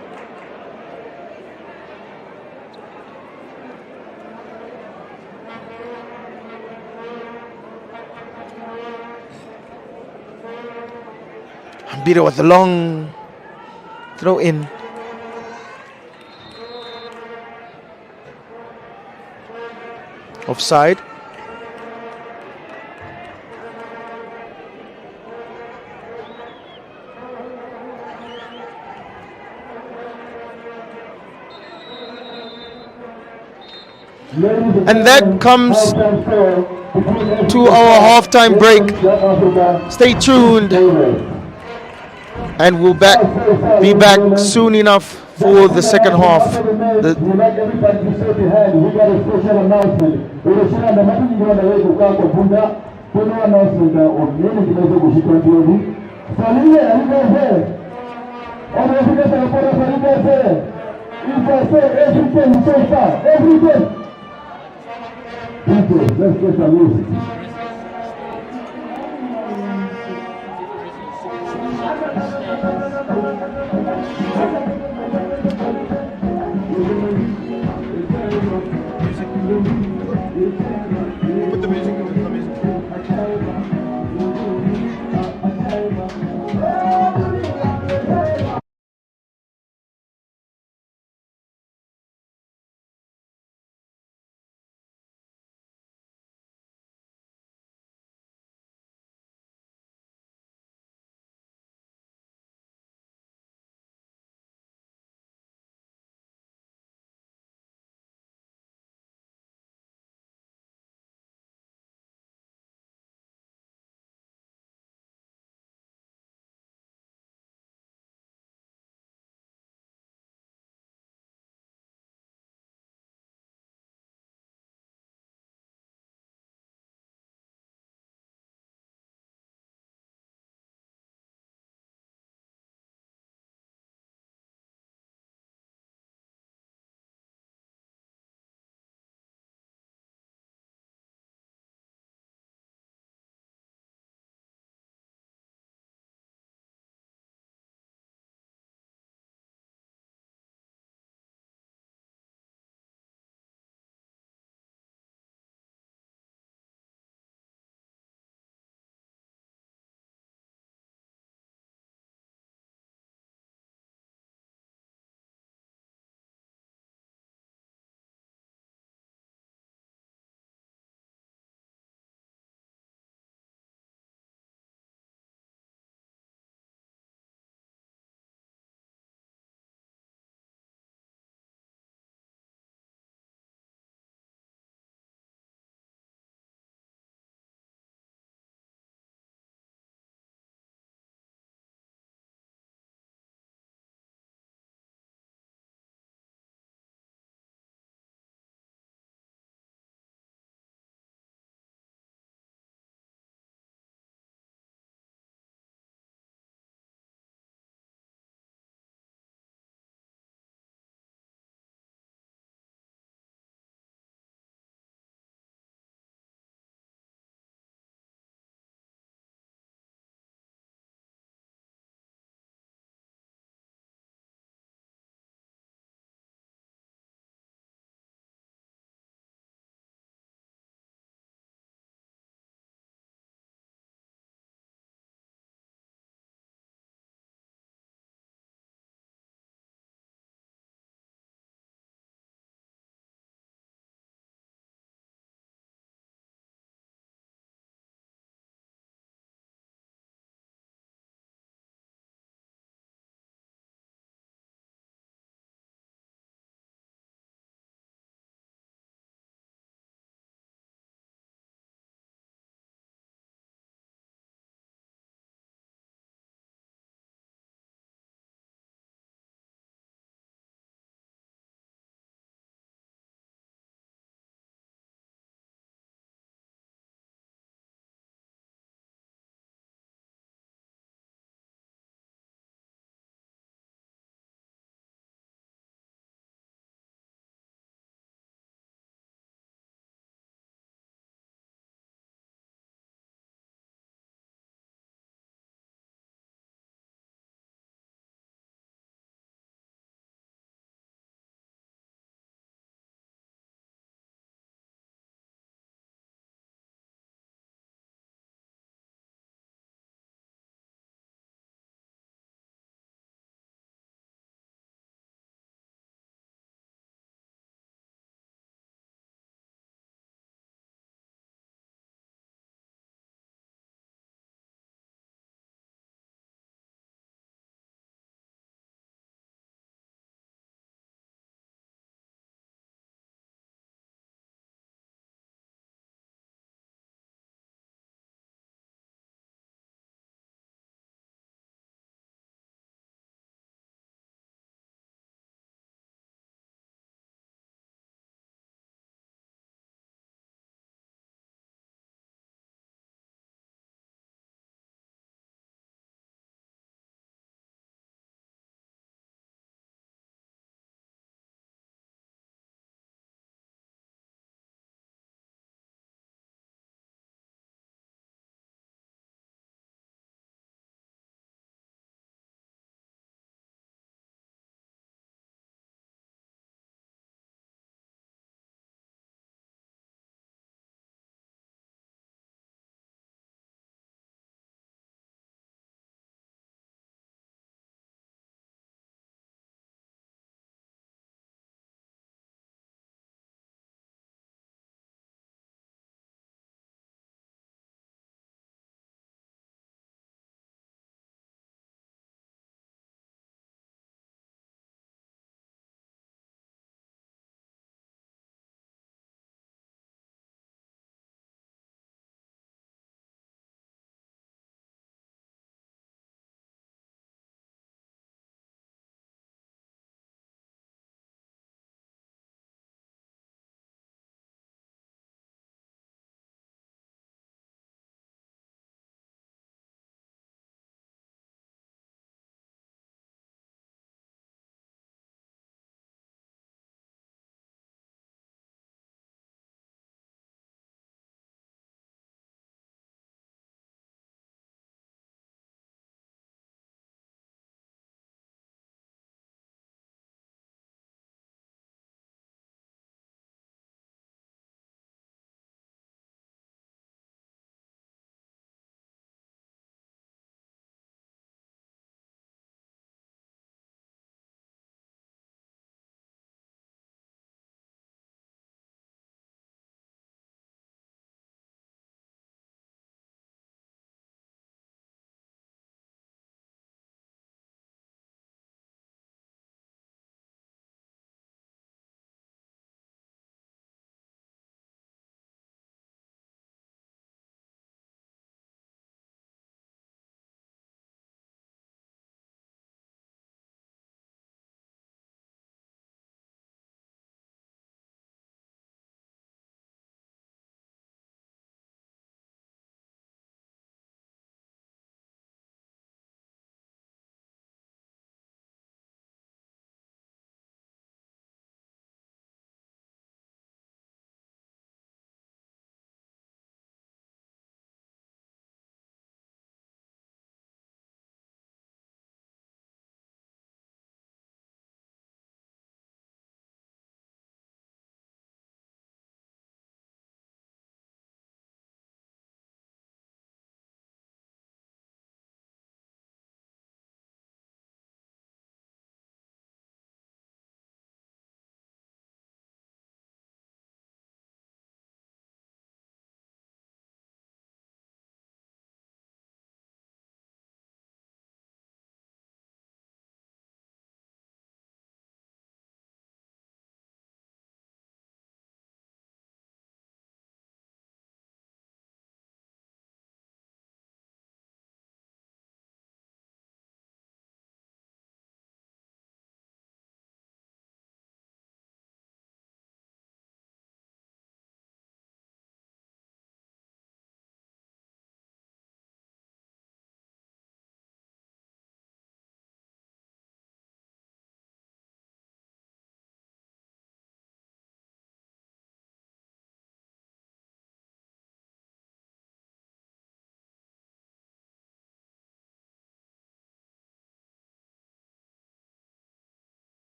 [SPEAKER 5] Ambira with the long throw in. Offside. And that comes to our halftime break. Stay tuned, and we'll be back soon enough for the second half.
[SPEAKER 6] We like everybody to stay behind. We got a special announcement. We will share the money you want to wait to come to Bunda. Puno announcement on many kinaweza kushika ndio. Salia alivyoe. Anafika sana kwa salia. If I say everything so far, everything. People, let's get some music.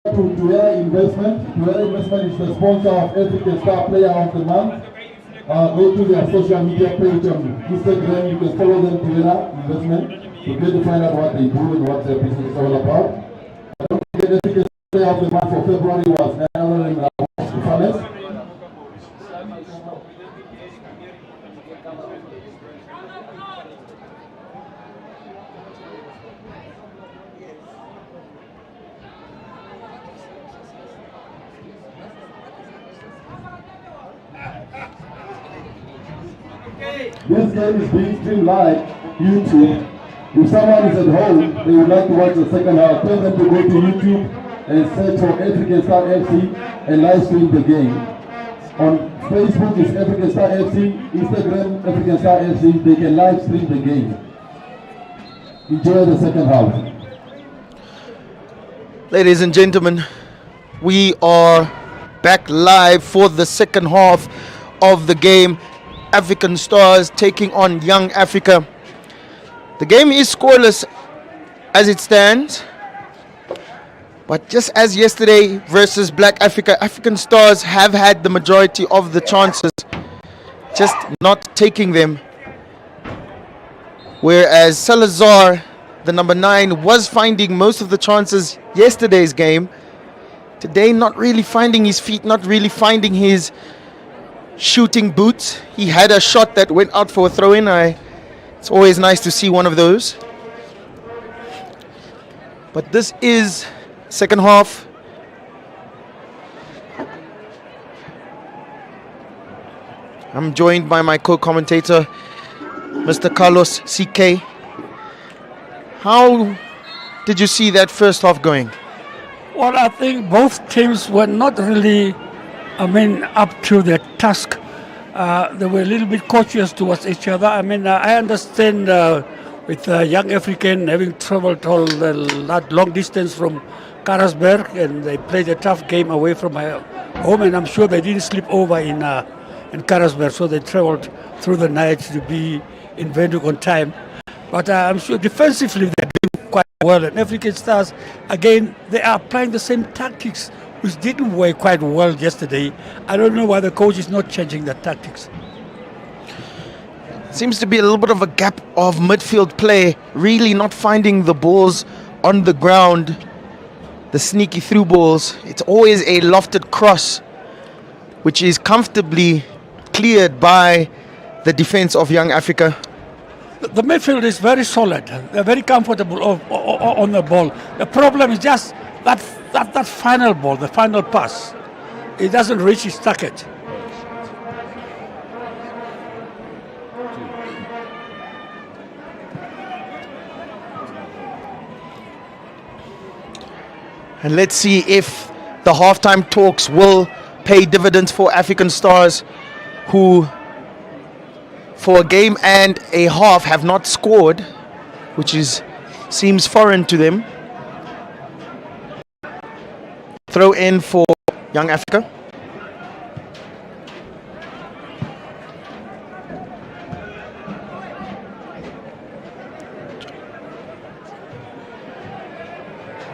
[SPEAKER 6] To Tuera Investment. Tuera Investment is the sponsor of African Star Player of the Month. Go to their social media page on Instagram. You can follow them, Tuera Investment, to get to find out what they do and what their business is all about. Don't forget, African Star Player of the Month for February was Nana Ramos. This game is being streamed live YouTube. If someone is at home, they would like to watch the second half, tell them to go to YouTube and search for African Star FC and live stream the game. On Facebook is African Star FC, Instagram African Star FC, they can live stream the game. Enjoy the second half.
[SPEAKER 5] Ladies and gentlemen, we are back live for the second half of the game. African Stars taking on Young Africa. The game is scoreless as it stands, but just as yesterday versus Black Africa, African Stars have had the majority of the chances, just not taking them. Whereas Salazar, the number 9, was finding most of the chances yesterday's game. Today, not really finding his feet, not really finding his shooting boots. He had a shot that went out for a throw-in. It's always nice to see one of those. But this is second half. I'm joined by my co-commentator, Mr. Carlos CK. How did you see that first half going?
[SPEAKER 4] Well, I think both teams were not really, up to their task. They were a little bit cautious towards each other. I understand with Young African having traveled all that long distance from Karasberg, and they played a tough game away from home, and I'm sure they didn't sleep over in Karasberg, so they traveled through the night to be in Windhoek on time. But I'm sure defensively they're doing quite well. And African Stars, again, they are applying the same tactics, which didn't work quite well yesterday. I don't know why the coach is not changing the tactics.
[SPEAKER 5] Seems to be a little bit of a gap of midfield play, really not finding the balls on the ground, the sneaky through balls. It's always a lofted cross, which is comfortably cleared by the defense of Young Africa.
[SPEAKER 4] The midfield is very solid. They're very comfortable on the ball. The problem is just that final ball, the final pass. It doesn't reach its target.
[SPEAKER 5] And let's see if the halftime talks will pay dividends for African Stars, who for a game and a half have not scored, which seems foreign to them. Throw in for Young Africa.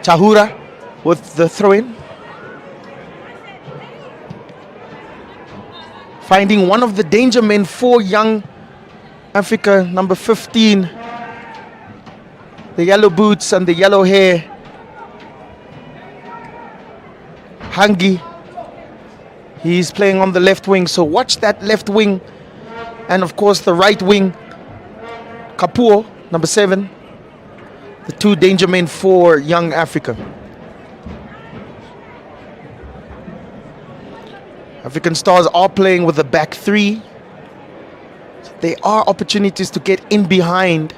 [SPEAKER 5] Tahura with the throw in. Finding one of the danger men for Young Africa, number 15. The yellow boots and the yellow hair. Hangi. He's playing on the left wing, so watch that left wing. And of course the right wing. Kapuo, number 7. The two danger men for Young Africa. African Stars are playing with the back 3. There are opportunities to get in behind.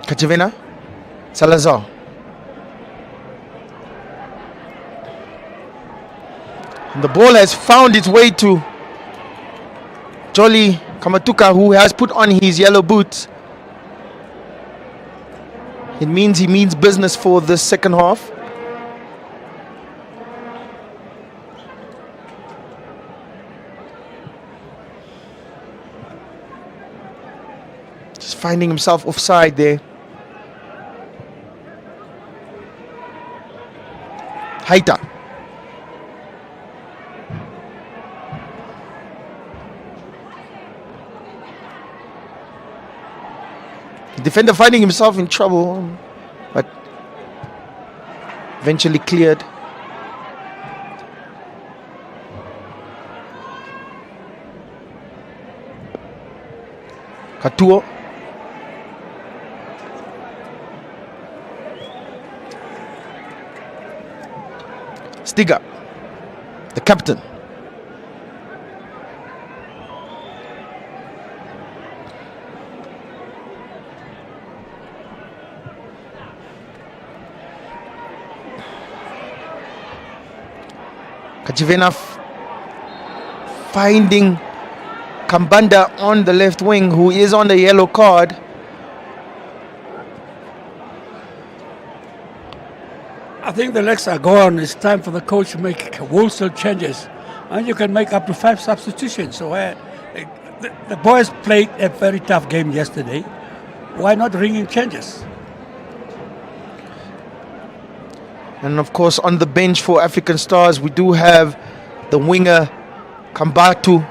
[SPEAKER 5] Kachevena, Salazar. And the ball has found its way to Jolly Kamatuka, who has put on his yellow boots. It means he means business for the second half. Just finding himself offside there. Haita. Defender finding himself in trouble, but eventually cleared. Katuo. Stiga, the captain. Kachivena finding Kambanda on the left wing, who is on the yellow card.
[SPEAKER 4] I think the legs are gone. It's time for the coach to make wholesale changes. And you can make up to 5 substitutions. So the boys played a very tough game yesterday. Why not ringing changes?
[SPEAKER 5] And of course, on the bench for African Stars, we do have the winger Kambatu.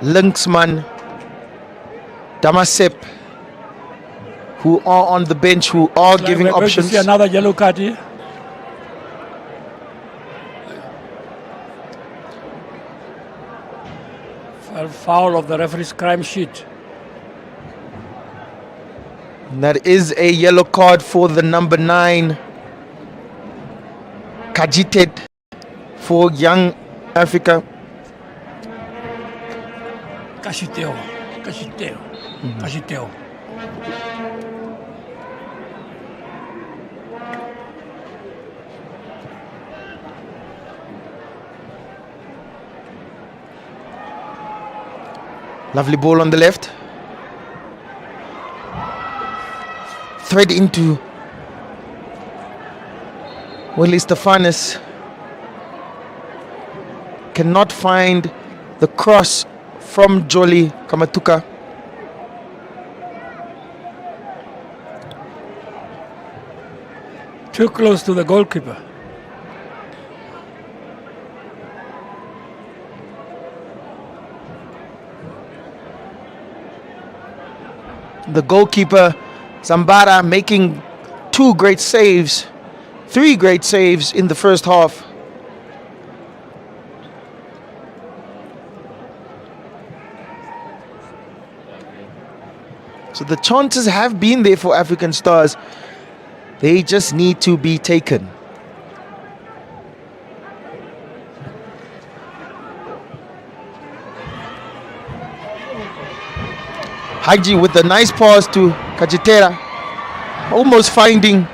[SPEAKER 5] Linksman, Damasep, who are on the bench, who are giving
[SPEAKER 4] we're going to
[SPEAKER 5] options.
[SPEAKER 4] see another yellow card here. Foul of the referee's crime sheet.
[SPEAKER 5] And that is a yellow card for the number 9, Kajited, for Young Africa.
[SPEAKER 4] Kashiteo.
[SPEAKER 5] Lovely ball on the left. Thread into Willie Stefanis. Cannot find the cross from Jolly Kamatuka.
[SPEAKER 4] Too close to the goalkeeper.
[SPEAKER 5] The goalkeeper Zambara making 2 great saves, 3 great saves in the first half. So the chances have been there for African Stars. They just need to be taken. Haji with a nice pass to Kajitera, almost finding.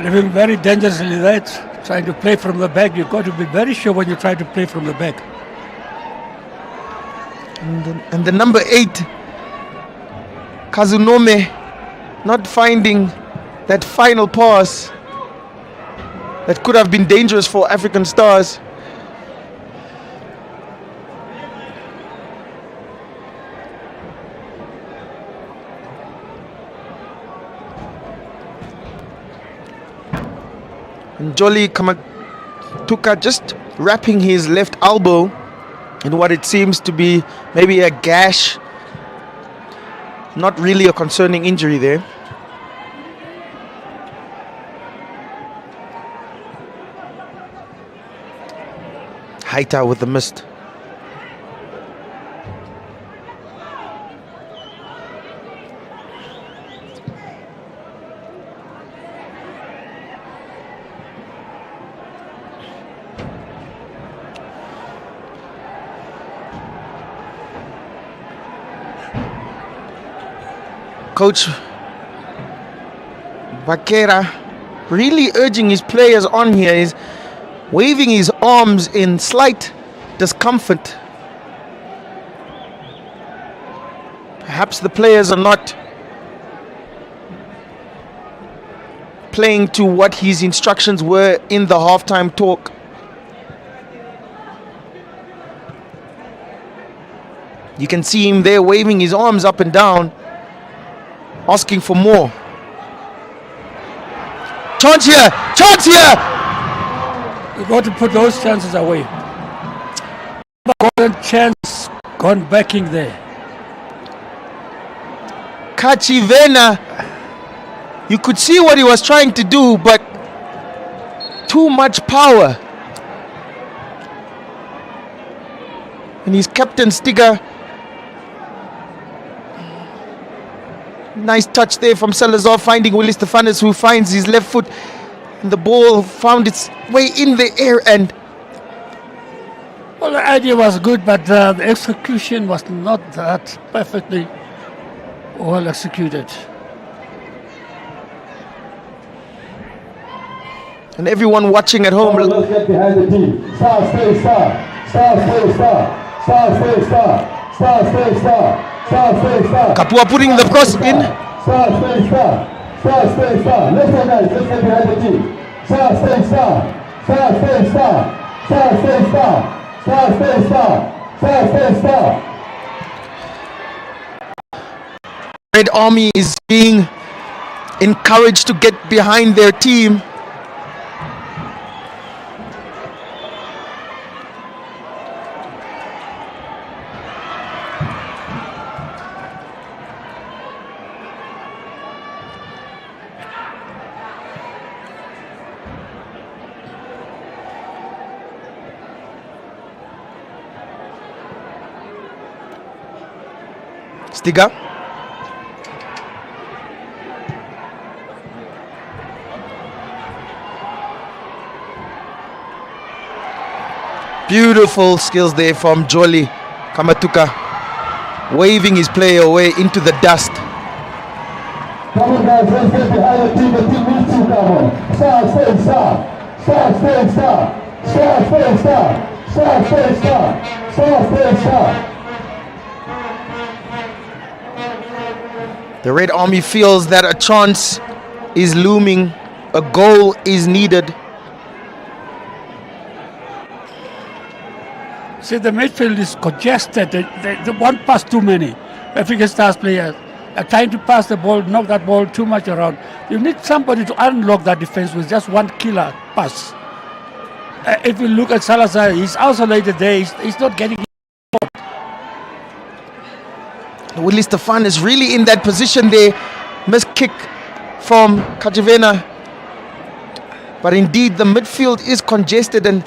[SPEAKER 4] Living very dangerously there, trying to play from the back. You've got to be very sure when you try to play from the back.
[SPEAKER 5] And the number 8, Kazunome, not finding that final pass that could have been dangerous for African Stars. And Jolly Kamatuka just wrapping his left elbow in what it seems to be maybe a gash. Not really a concerning injury there. Haita with the mist. Coach Vaquera really urging his players on here, is waving his arms in slight discomfort. Perhaps the players are not playing to what his instructions were in the halftime talk. You can see him there waving his arms up and down, asking for more. Chance here! Chance here!
[SPEAKER 4] You got to put those chances away. Golden chance gone backing there.
[SPEAKER 5] Kachivena, you could see what he was trying to do, but too much power. And his captain Stiga. Nice touch there from Salazar, finding Willie Stefanis, who finds his left foot. And the ball found its way in the air, and
[SPEAKER 4] well, the idea was good, but the execution was not that perfectly well executed.
[SPEAKER 5] And everyone watching at home.
[SPEAKER 6] Let's get behind the team. Star, stay, star. Star, stay, star. Star, stay, star. Star, stay, star. Star, stay, star.
[SPEAKER 5] Kapua putting the cross in.
[SPEAKER 6] Star, stay, star. Star, stay, star. Let's go, guys. Let's get behind the team. Star, stay, star. Star, stay, star. Star, stay, star. Star, stay, star. Star, stay, star.
[SPEAKER 5] Red Army is being encouraged to get behind their team. Stiga. Beautiful skills there from Jolly Kamatuka, waving his player away into the dust.
[SPEAKER 6] Come on, guys, let's get behind the team. The team needs to come on. Star, stay, star. Star, stay, star. Star, stay, star. Star, stay, star. Star, stay, star.
[SPEAKER 5] The Red Army feels that a chance is looming, a goal is needed.
[SPEAKER 4] See, the midfield is congested. They one pass too many. African Stars players are trying to pass the ball, knock that ball too much around. You need somebody to unlock that defense with just one killer pass. If you look at Salazar, he's isolated there. He's not getting.
[SPEAKER 5] Willie Stefan is really in that position there. Missed kick from Kachivena. But indeed, the midfield is congested and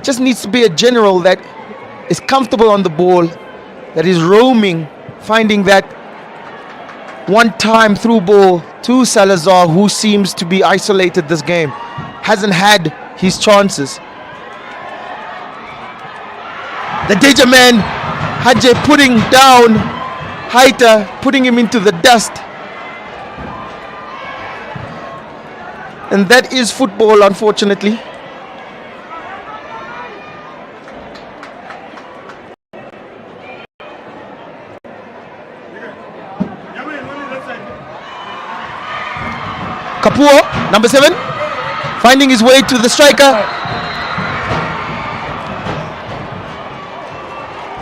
[SPEAKER 5] just needs to be a general that is comfortable on the ball, that is roaming, finding that one-time through ball to Salazar, who seems to be isolated this game. Hasn't had his chances. The danger man, Hadje putting down Haita, putting him into the dust. And that is football, unfortunately. Kapuo, number 7, finding his way to the striker.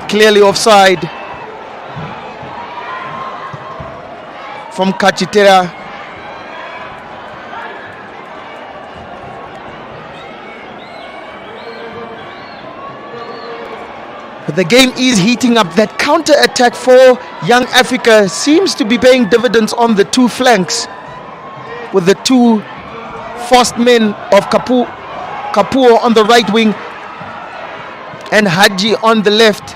[SPEAKER 5] Clearly offside from Kachitera. But the game is heating up. That counter-attack for Young Africa seems to be paying dividends on the two flanks, with the two fast men of Kapuo on the right wing and Hadji on the left.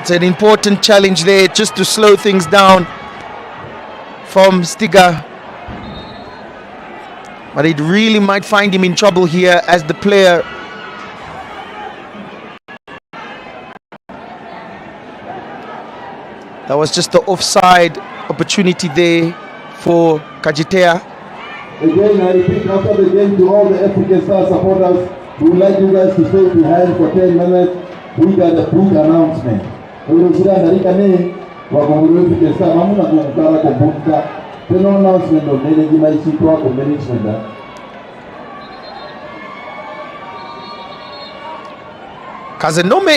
[SPEAKER 5] It's an important challenge there, just to slow things down from Stiga. But it really might find him in trouble here as the player that was just the offside opportunity there for Kajitea.
[SPEAKER 6] Again, I repeat after the game to all the African Star supporters, we would like you guys to stay behind for 10 minutes. We got a big announcement. We will see that African Star, Mamuna Gungara Kumbunka, the announcement of Nenegi Maisitwa management.
[SPEAKER 5] Kazanome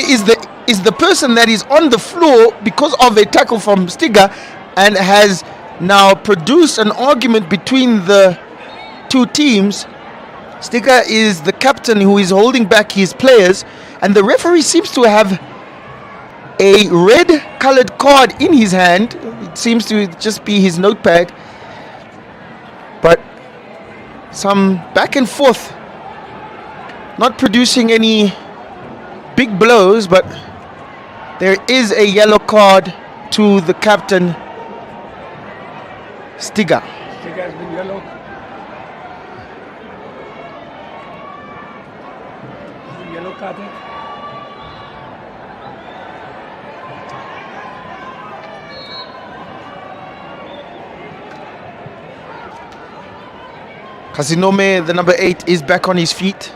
[SPEAKER 5] is the person that is on the floor because of a tackle from Stiga, and has now produced an argument between the two teams. Stiga is the captain who is holding back his players, and the referee seems to have a red colored card in his hand. It seems to just be his notepad, but some back and forth, not producing any big blows, but there is a yellow card to the captain, Stiga.
[SPEAKER 4] Stiga has been yellow. Yellow carded.
[SPEAKER 5] Kasinome, the number 8, is back on his feet.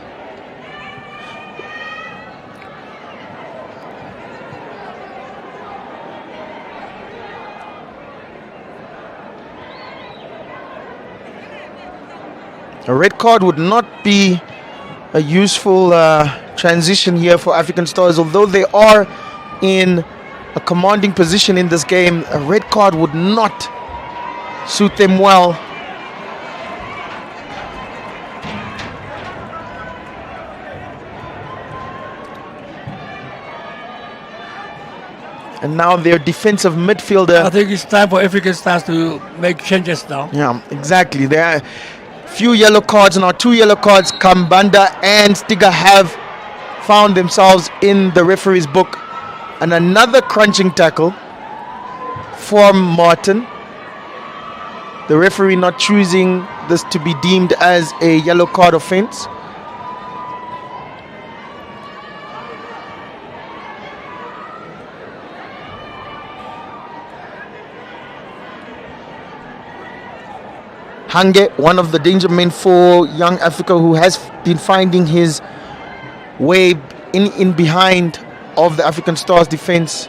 [SPEAKER 5] A red card would not be a useful transition here for African Stars, although they are in a commanding position in this game. A red card would not suit them well. And now their defensive midfielder.
[SPEAKER 4] I think it's time for African Stars to make changes now.
[SPEAKER 5] Yeah, exactly. There are few yellow cards now, 2 yellow cards. Kambanda and Stiga have found themselves in the referee's book. And another crunching tackle for Martin. The referee not choosing this to be deemed as a yellow card offense. Hange, one of the danger men for Young Africa, who has been finding his way in behind of the African Stars defense,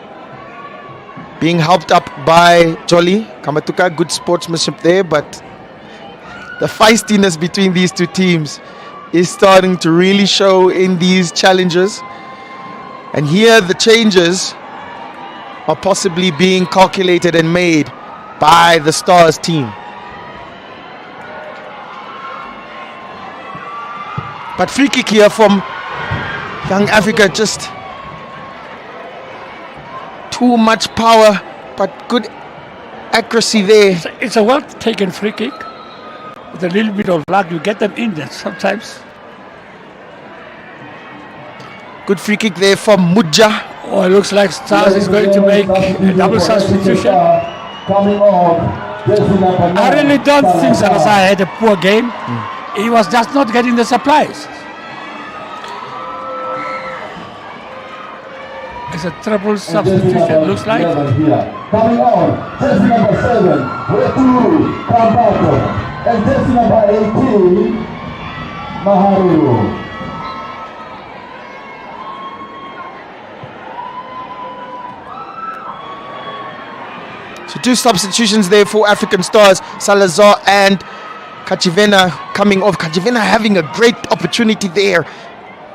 [SPEAKER 5] being helped up by Jolly Kamatuka. Good sportsmanship there, but the feistiness between these two teams is starting to really show in these challenges. And here the changes are possibly being calculated and made by the Stars team. But free kick here from Young Africa, just too much power, but good accuracy there.
[SPEAKER 4] It's a well-taken free kick. With a little bit of luck, you get them in there sometimes.
[SPEAKER 5] Good free kick there from Mudja.
[SPEAKER 4] Oh, it looks like Stars is going to make a double substitution. I really don't think Salazar had a poor game. He was just not getting the supplies. It's a triple substitution, looks like.
[SPEAKER 6] Coming on, jersey number 7, Retu Kambato, and jersey number 18, Maharu.
[SPEAKER 5] So 2 substitutions there for African Stars, Salazar and Kachivena coming off. Kachivena having a great opportunity there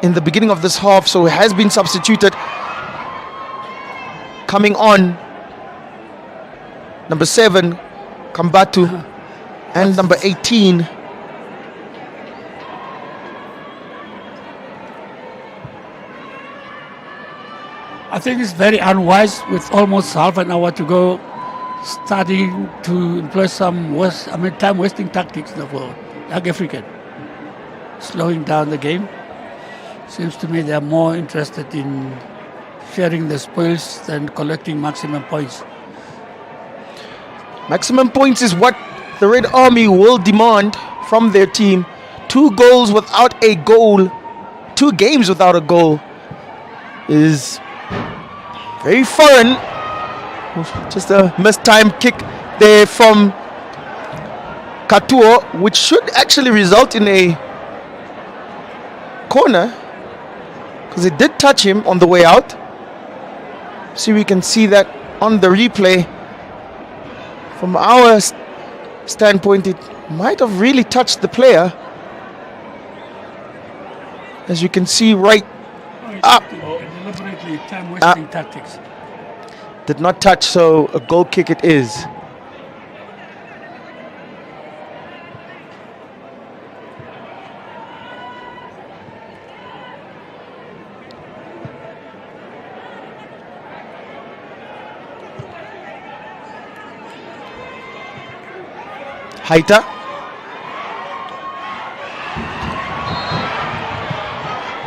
[SPEAKER 5] in the beginning of this half, so has been substituted. Coming on, number 7, Kambatu, and number 18,
[SPEAKER 4] I think it's very unwise with almost half an hour to go, starting to employ some time-wasting tactics for Young African. Slowing down the game. Seems to me they are more interested in sharing the spoils than collecting maximum points.
[SPEAKER 5] maximum points is what the Red Army will demand from their team. 2 goals without a goal, 2 games without a goal is very foreign. Just a mistimed kick there from Katuo, which should actually result in a corner, because it did touch him on the way out. See, we can see that on the replay. From our standpoint, it might have really touched the player, as you can see right up.
[SPEAKER 4] Exactly, time wasting tactics.
[SPEAKER 5] Did not touch, so a goal kick it is. Haita.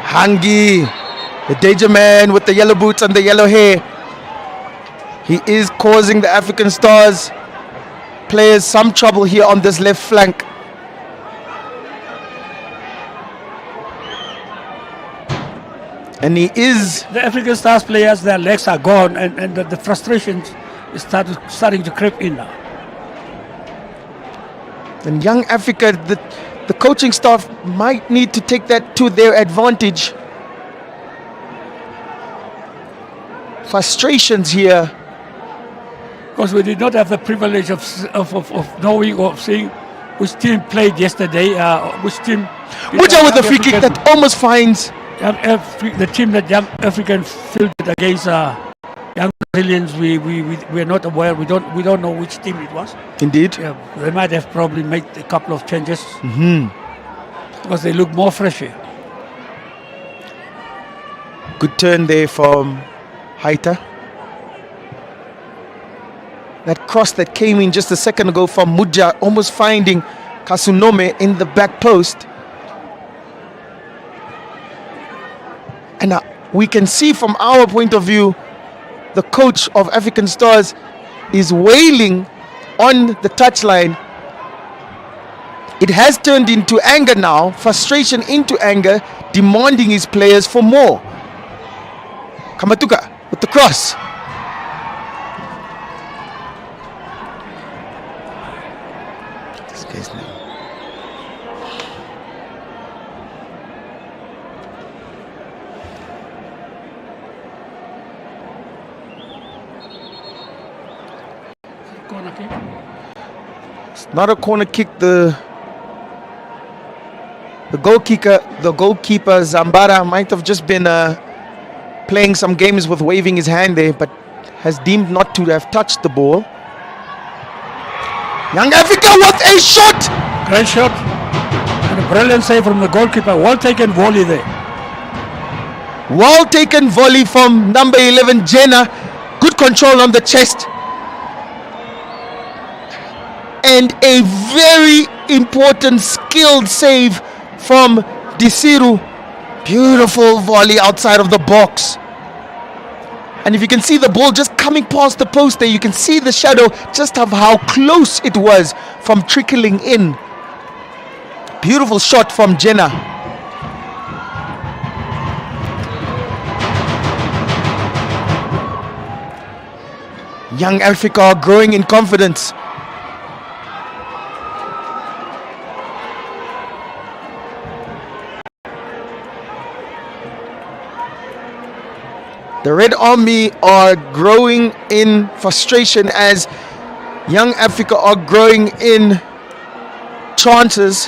[SPEAKER 5] Hangi, the danger man with the yellow boots and the yellow hair. He is causing the African Stars players some trouble here on this left flank. And he is...
[SPEAKER 4] The African Stars players, their legs are gone, and the frustrations is starting to creep in now.
[SPEAKER 5] And young Africa, the coaching staff might need to take that to their advantage. Frustrations here.
[SPEAKER 4] Because we did not have the privilege of knowing or seeing which team played yesterday, which team...
[SPEAKER 5] Muja with the free kick that almost finds...
[SPEAKER 4] the team that Young African fielded against Young Brazilians, we're not aware. We don't know which team it was.
[SPEAKER 5] Indeed.
[SPEAKER 4] Yeah, they might have probably made a couple of changes because they look more fresh here.
[SPEAKER 5] Good turn there from Haita. That cross that came in just a second ago from Muja, almost finding Kasunome in the back post. And we can see from our point of view, the coach of African Stars is wailing on the touchline. It has turned into anger now, frustration into anger, demanding his players for more. Kamatuka with the cross. This guy's name.
[SPEAKER 4] Corner kick.
[SPEAKER 5] It's not a corner kick. The goalkeeper Zambara might have just been playing some games with waving his hand there, but has deemed not to have touched the ball. Young Africa with a shot!
[SPEAKER 4] Great shot. And a brilliant save from the goalkeeper. Well taken volley there.
[SPEAKER 5] Well taken volley from number 11, Jenna. Good control on the chest. And a very important skilled save from Disiru. Beautiful volley outside of the box. And if you can see the ball just coming past the post there, you can see the shadow just of how close it was from trickling in. Beautiful shot from Jenna. Young Africa are growing in confidence. The Red Army are growing in frustration as Young Africa are growing in chances.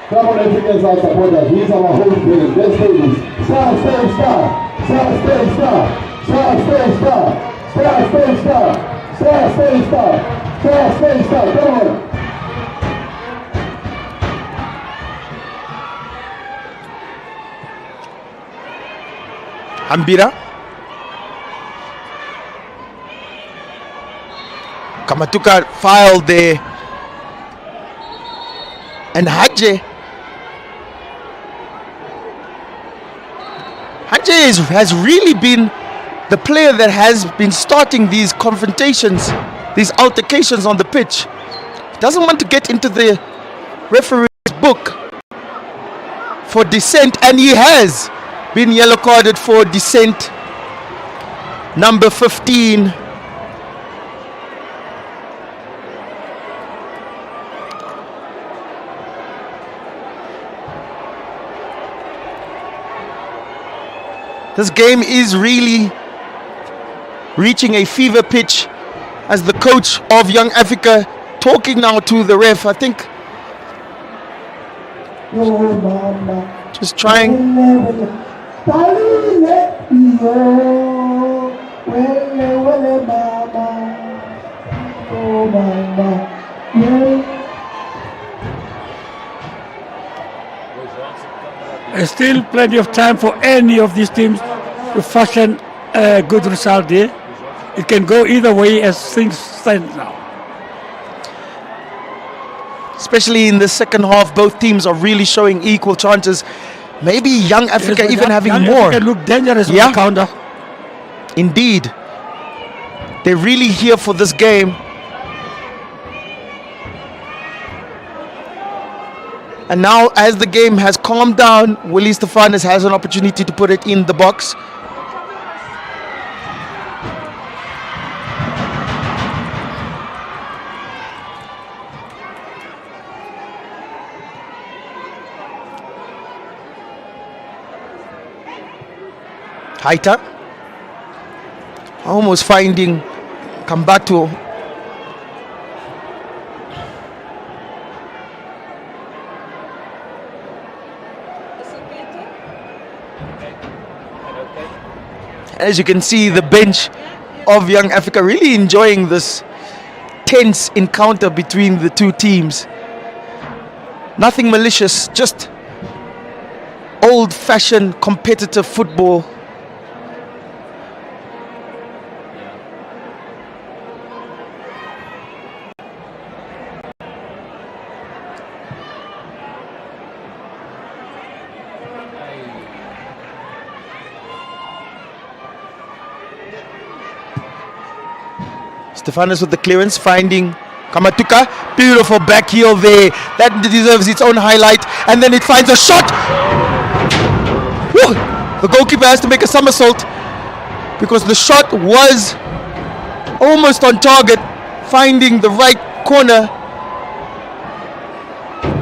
[SPEAKER 6] Come on, Africans, our supporters. These are our home players. Let's play this. Star, stay, star. Star, stay, star. Star, stay, star. Star, stay, star. Star, stay, star. Star, stay, star. Come on.
[SPEAKER 5] Ambira. Kamatuka filed there. And Hadje has really been the player that has been starting these confrontations, these altercations on the pitch. He doesn't want to get into the referee's book for dissent, and he has been yellow carded for dissent. Number 15. This game is really reaching a fever pitch as the coach of Young Africa talking now to the ref. I think Just trying.
[SPEAKER 4] There's still plenty of time for any of these teams to fashion a good result there. It can go either way as things stand now.
[SPEAKER 5] Especially in the second half, both teams are really showing equal chances. Maybe Young Africa
[SPEAKER 4] Yes, but
[SPEAKER 5] even having
[SPEAKER 4] Young
[SPEAKER 5] more.
[SPEAKER 4] Africa look dangerous
[SPEAKER 5] Yeah.
[SPEAKER 4] on the counter.
[SPEAKER 5] Indeed. They're really here for this game. And now, as the game has calmed down, Willie Stefanus has an opportunity to put it in the box. Haita almost finding Kambatu. As you can see, the bench of Young Africa really enjoying this tense encounter between the two teams. Nothing malicious, just old-fashioned competitive football. Stefanus with the clearance, finding Kamatuka. Beautiful back heel there. That deserves its own highlight. And then it finds a shot. Woo! The goalkeeper has to make a somersault because the shot was almost on target, finding the right corner.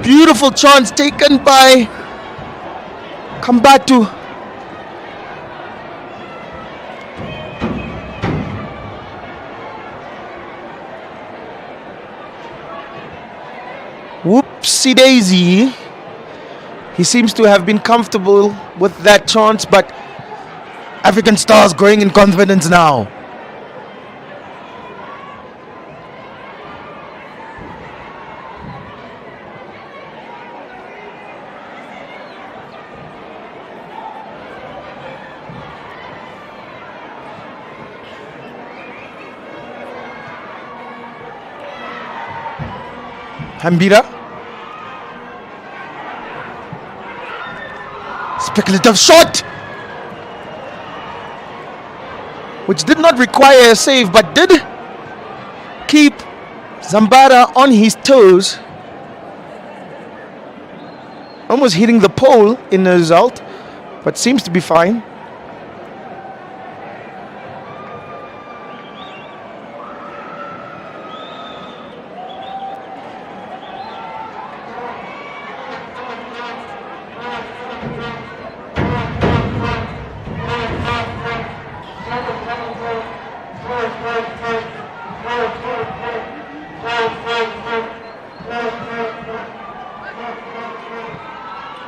[SPEAKER 5] Beautiful chance taken by Kambatu. Whoopsie daisy. He seems to have been comfortable with that chance, but African Stars growing in confidence now. Hambira. Speculative shot, which did not require a save but did keep Zambara on his toes. Almost hitting the pole in the result, but seems to be fine.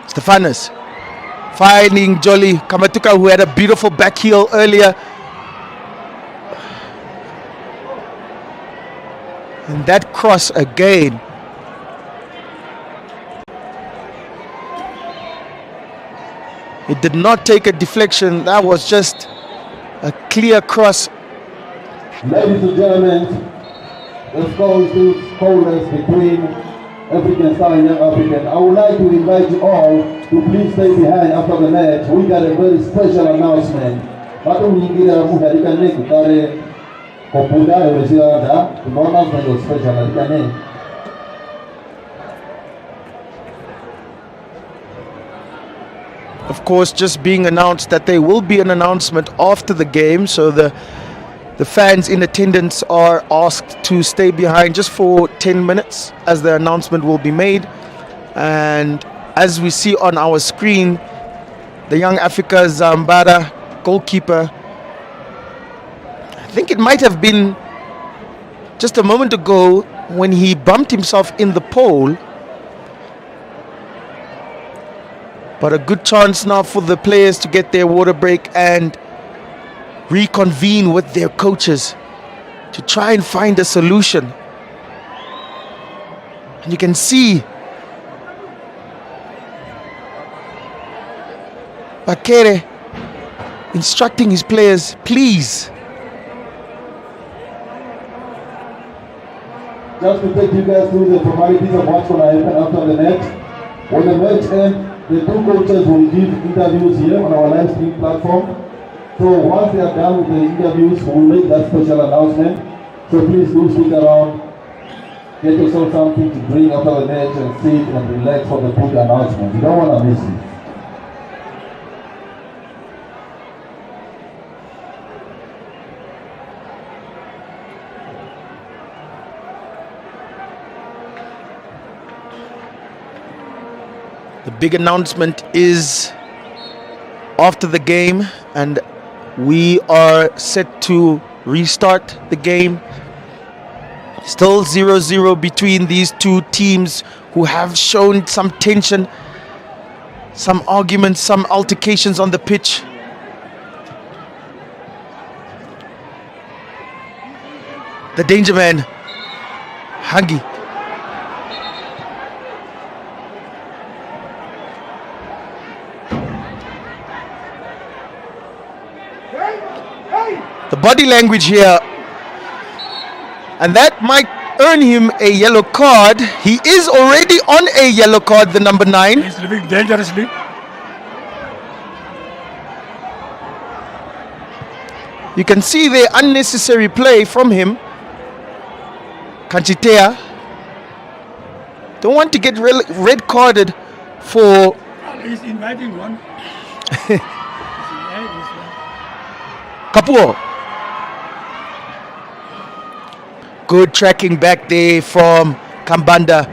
[SPEAKER 5] Stefanus finding Jolly Kamatuka, who had a beautiful back heel earlier. And that cross again. It did not take a deflection. That was just a clear cross.
[SPEAKER 6] Ladies and gentlemen, let's go to scoreless between African Star and Young African. I would like to invite you all to please stay behind after the match. We got a very special announcement. Bado nyingira muharika ne kutare kopunda yoresida tunaona kuna special announcement.
[SPEAKER 5] Of course, just being announced that there will be an announcement after the game, so the fans in attendance are asked to stay behind just for 10 minutes as the announcement will be made. And as we see on our screen, the Young Africa Zambara goalkeeper, I think it might have been just a moment ago when he bumped himself in the pole. But a good chance now for the players to get their water break and reconvene with their coaches to try and find a solution. And you can see Bakere instructing his players, please.
[SPEAKER 6] Just to take you guys through the formalities of what's going to happen after the match. When the match ends, the two coaches will give interviews here on our live stream platform. So once they are done with the interviews, we'll make that special announcement. So please do stick around, get yourself something to drink after the match and sit and relax for the big announcement. You don't want to miss it.
[SPEAKER 5] The big announcement is after the game, and we are set to restart the game. Still 0-0 between these two teams who have shown some tension, some arguments, some altercations on the pitch. The danger man, Hangi. The body language here, and that might earn him a yellow card. He is already on a yellow card, the number 9.
[SPEAKER 4] He's living dangerously.
[SPEAKER 5] You can see the unnecessary play from him. Kanchitea don't want to get red carded for.
[SPEAKER 4] He's inviting one.
[SPEAKER 5] Kapuo. Good tracking back there from Kambanda.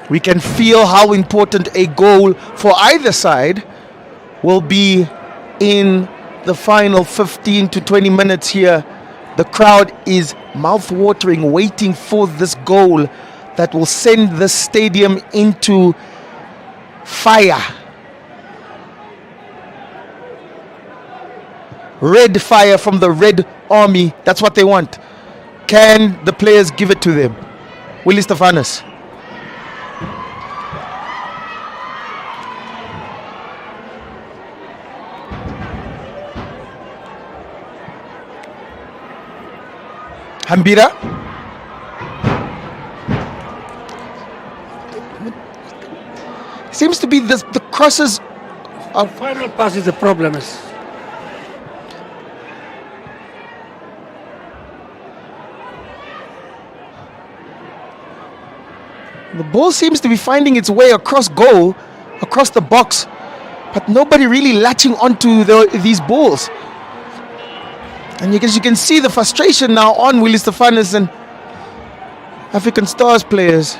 [SPEAKER 5] We can feel how important a goal for either side will be in the final 15 to 20 minutes here. The crowd is mouth-watering, waiting for this goal that will send the stadium into fire. Red fire from the Red Army. That's what they want. Can the players give it to them? Willie Stefanus. Hambira. Seems to be the crosses.
[SPEAKER 4] Final pass is the problem.
[SPEAKER 5] The ball seems to be finding its way across goal, across the box, but nobody really latching onto these balls. And you can see the frustration now on Willie Stefanus and African Stars players.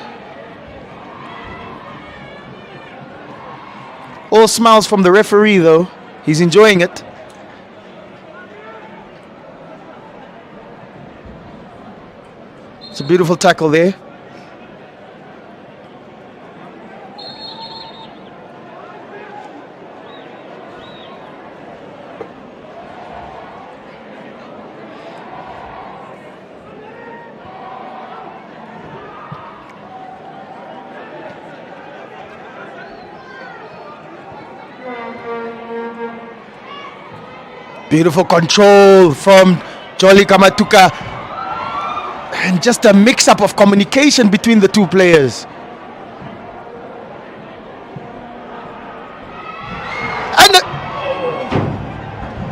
[SPEAKER 5] All smiles from the referee though. He's enjoying it. It's a beautiful tackle there. Beautiful control from Jolly Kamatuka, and just a mix-up of communication between the two players. And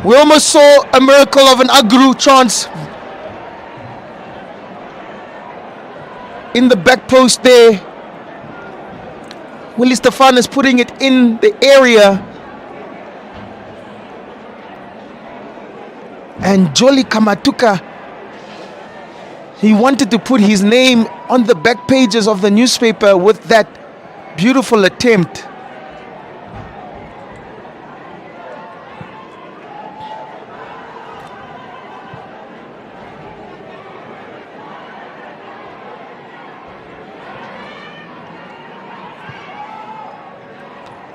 [SPEAKER 5] we almost saw a miracle of an Aguru chance in the back post there. Willie Stefanus putting it in the area. And Jolly Kamatuka, he wanted to put his name on the back pages of the newspaper with that beautiful attempt.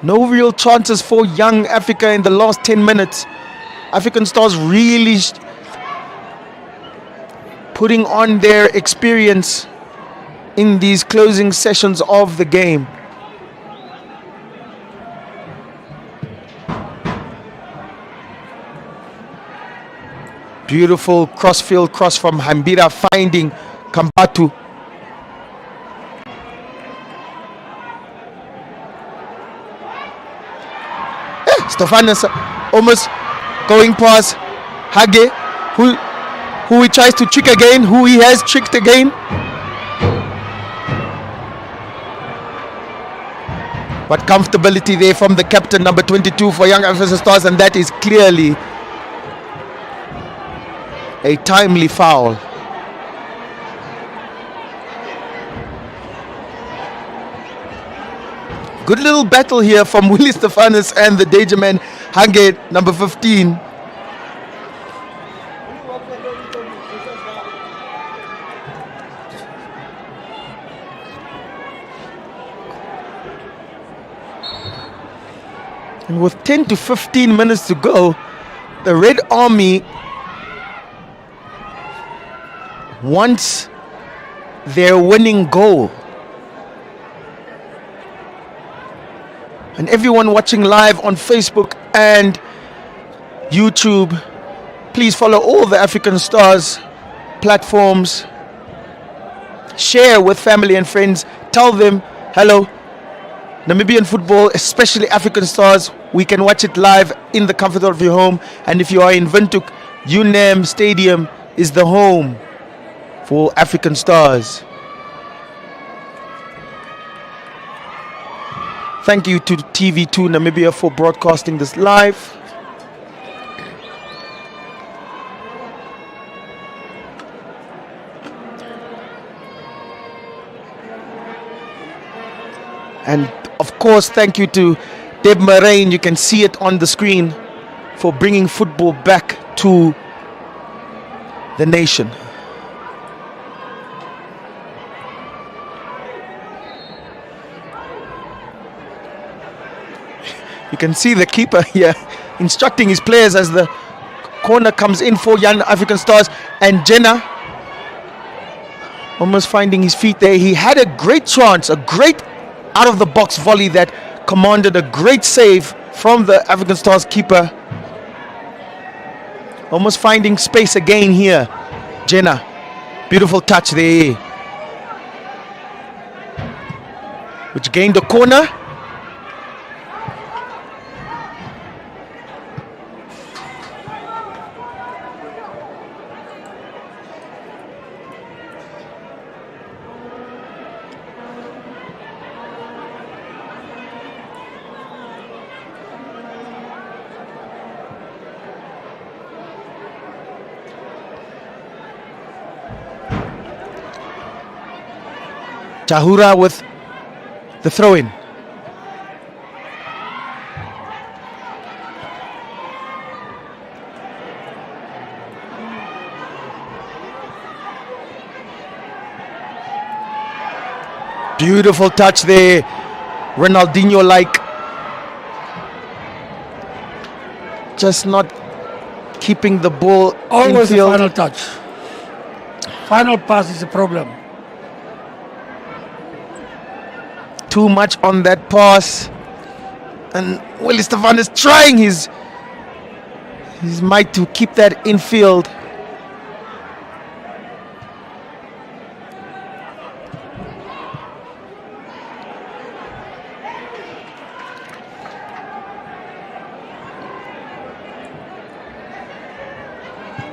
[SPEAKER 5] No real chances for Young Africa in the last 10 minutes. African Stars really putting on their experience in these closing sessions of the game. Beautiful crossfield cross from Hambira, finding Kambatu. Stefanus almost going past Hage, who he tries to trick again, who he has tricked again. But comfortability there from the captain, number 22 for Young African Stars, and that is clearly a timely foul. Good little battle here from Willie Stefanus and the danger man Hange, number 15. And with 10 to 15 minutes to go, the Red Army wants their winning goal. And everyone watching live on Facebook and YouTube, please follow all the African Stars platforms. Share with family and friends. Tell them, hello, Namibian football, especially African Stars, we can watch it live in the comfort of your home. And if you are in Windhoek, UNAM Stadium is the home for African Stars. Thank you to TV2 Namibia for broadcasting this live. And of course, thank you to Deb Moraine. You can see it on the screen, for bringing football back to the nation. You can see the keeper here instructing his players as the corner comes in for Young African Stars. And Jenna almost finding his feet there. He had a great chance, a great out-of-the-box volley that commanded a great save from the African Stars keeper. Almost finding space again here. Jenna, beautiful touch there, which gained the corner. Tahura with the throw-in. Beautiful touch there, Ronaldinho-like. Just not keeping the ball
[SPEAKER 4] Always the
[SPEAKER 5] infield.
[SPEAKER 4] final touch. Final pass is a problem.
[SPEAKER 5] Too much on that pass, and Willie Stefan is trying his might to keep that infield.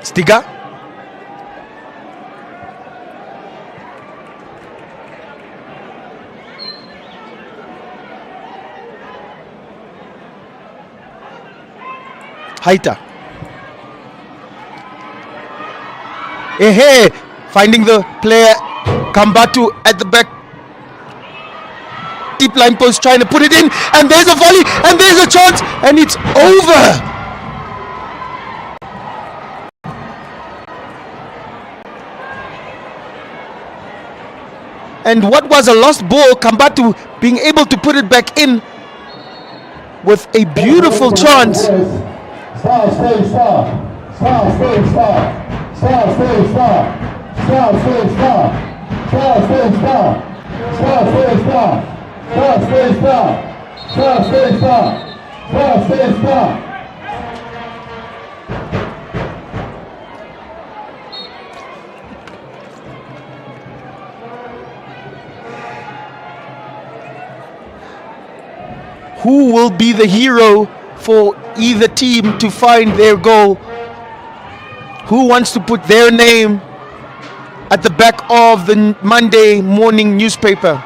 [SPEAKER 5] Stiga. Haita. Ehe, finding the player Kambatu at the back. Deep line post, trying to put it in, and there's a volley, and there's a chance, and it's over. And what was a lost ball, Kambatu being able to put it back in with a beautiful chance.
[SPEAKER 6] Star, stay, star. Star, stay, star. Star, stay, star. Star, stay, star. Star, stay, star. Star, stay, star. Star, stay, star. Star, stay, star. Star, stay, star.
[SPEAKER 5] Who will be the hero for either team to find their goal? Who wants to put their name at the back of the Monday morning newspaper?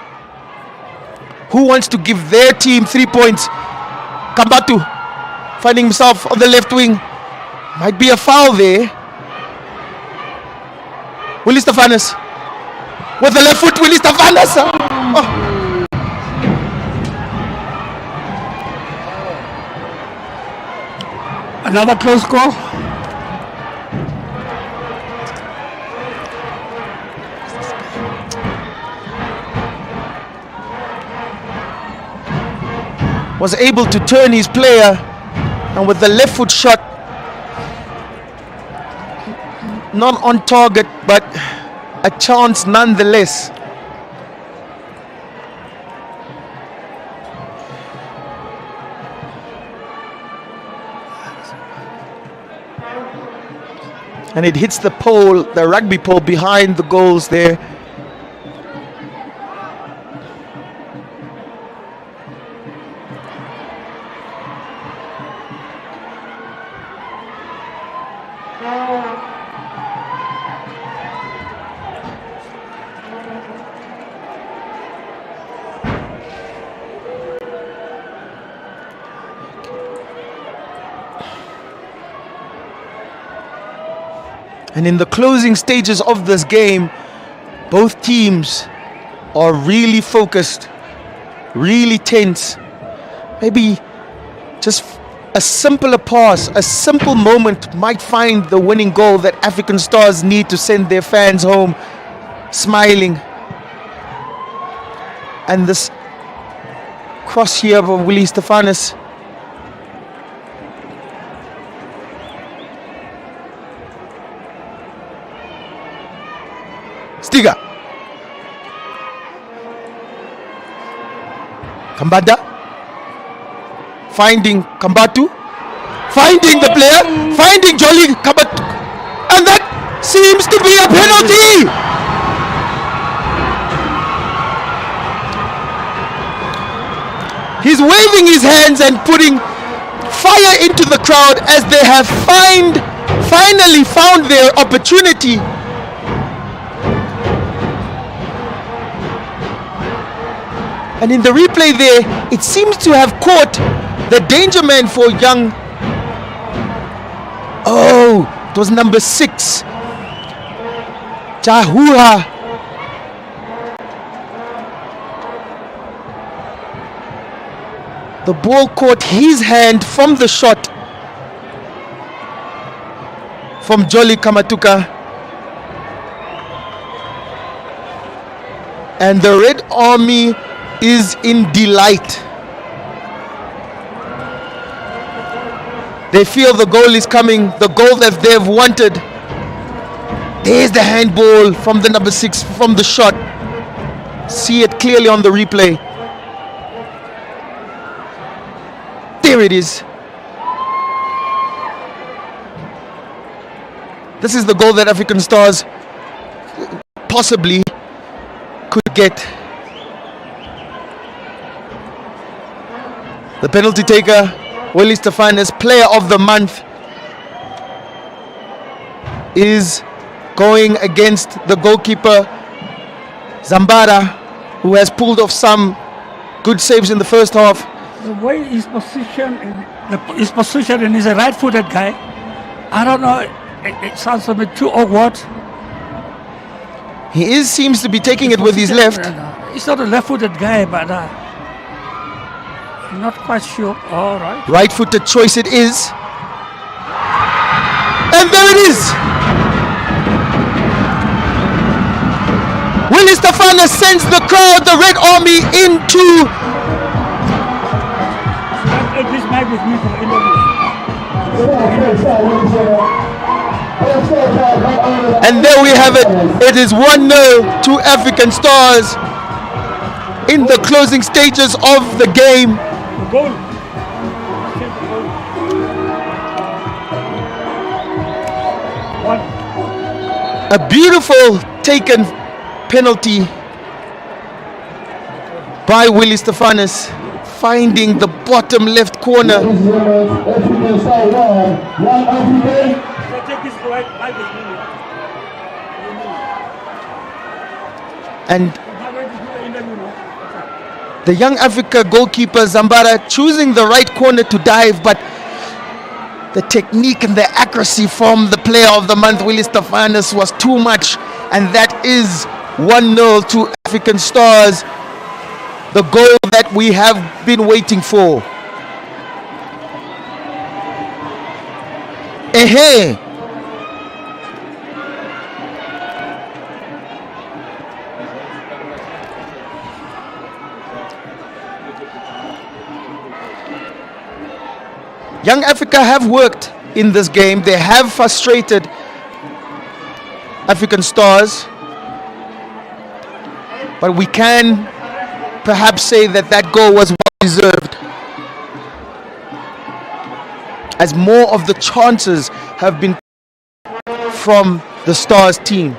[SPEAKER 5] Who wants to give their team 3 points? Kambatu finding himself on the left wing. Might be a foul there. Willie Stefanus with the left foot. Willie Stefanus. Oh.
[SPEAKER 4] Another close call.
[SPEAKER 5] Was able to turn his player, and with the left foot shot, not on target, but a chance nonetheless. And it hits the pole, the rugby pole behind the goals there. And in the closing stages of this game, both teams are really focused, really tense. Maybe just a simpler pass, a simple moment might find the winning goal that African Stars need to send their fans home smiling. And this cross here of Willie Stefanus. Stiga. Kambada. Finding Kambatu. Finding the player. Finding Jolly Kambatu. And that seems to be a penalty. He's waving his hands and putting fire into the crowd as they have finally found their opportunity. And in the replay there, it seems to have caught the danger man for Young. Oh, it was number 6. Jahua. The ball caught his hand from the shot from Jolly Kamatuka. And the Red Army is in delight. They feel the goal is coming, the goal that they've wanted. There's the handball from the number 6 from the shot. See it clearly on the replay. There it is. This is the goal that African Stars possibly could get. The penalty taker, Willie Stefanus, player of the month, is going against the goalkeeper, Zambara, who has pulled off some good saves in the first half.
[SPEAKER 4] The way his position, and he's a right-footed guy. I don't know. It sounds a bit too awkward.
[SPEAKER 5] He seems to be taking it with his left.
[SPEAKER 4] He's not a left-footed guy, but I'm not quite sure. All right.
[SPEAKER 5] Right-footed choice it is. And there it is. Willie Stefanus sends the crowd, the Red Army, into
[SPEAKER 4] Mike with me for the interview.
[SPEAKER 5] And there we have it. It is 1-0 to African Stars in the closing stages of the game.
[SPEAKER 4] The goal. One.
[SPEAKER 5] A beautiful taken penalty by Willie Stefanis, finding the bottom left corner.
[SPEAKER 6] African Star 1, Young African.
[SPEAKER 4] So check this right. Mike with me.
[SPEAKER 5] And
[SPEAKER 4] I'm going to do the interview now.
[SPEAKER 5] the Young Africa goalkeeper Zambara choosing the right corner to dive, but the technique and the accuracy from the player of the month, Willie Stefanis, was too much. And that is 1-0 to African Stars. The goal that we have been waiting for. Ehe. Young Africa have worked in this game. They have frustrated African Stars. But we can perhaps say that that goal was well deserved, as more of the chances have been from the Stars team.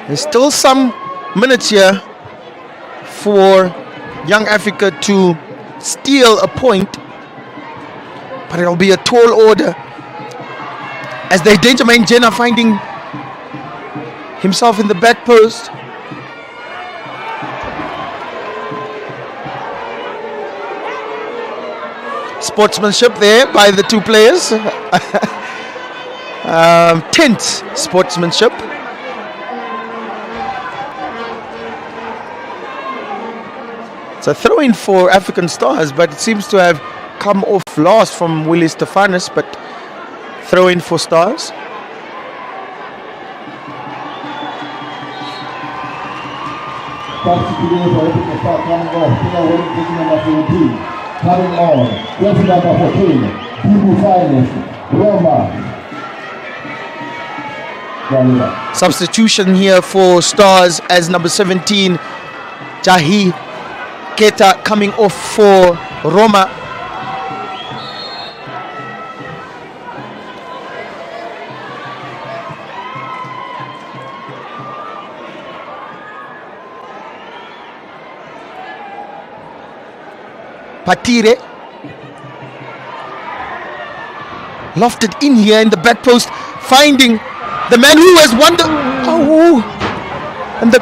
[SPEAKER 5] There's still some minutes here for Young Africa to steal a point, but it'll be a tall order as they Dangerman Jenna finding himself in the back post. Sportsmanship there by the two players. Tense sportsmanship. It's a throw-in for African Stars, but it seems to have come off last from Willie Stefanis, but throw-in for Stars.
[SPEAKER 6] Substitute for African Star coming off. Player wearing jersey number 17. Coming on. Jersey number 14. People Finest. Roma.
[SPEAKER 5] Substitution here for Stars as number 17, Jahi Keta, coming off for Roma. Patire lofted in here in the back post, finding the man who has won the and the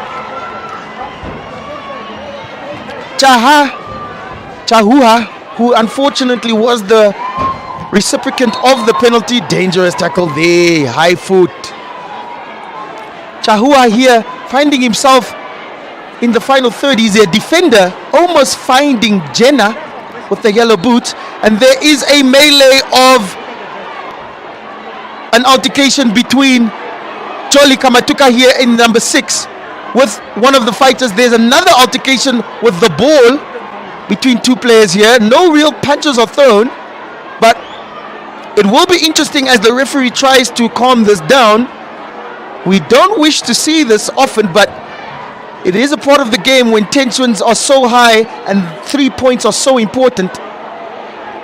[SPEAKER 5] Chahuha, who unfortunately was the recipient of the penalty. Dangerous tackle there, high foot. Chahua here finding himself in the final third. He's a defender, almost finding Jenna with the yellow boots, and there is a melee of an altercation between Jolly Kamatuka here in number 6 with one of the fighters. There's another altercation with the ball between two players here. No real punches are thrown, but it will be interesting as the referee tries to calm this down. We don't wish to see this often, but it is a part of the game when tensions are so high and 3 points are so important.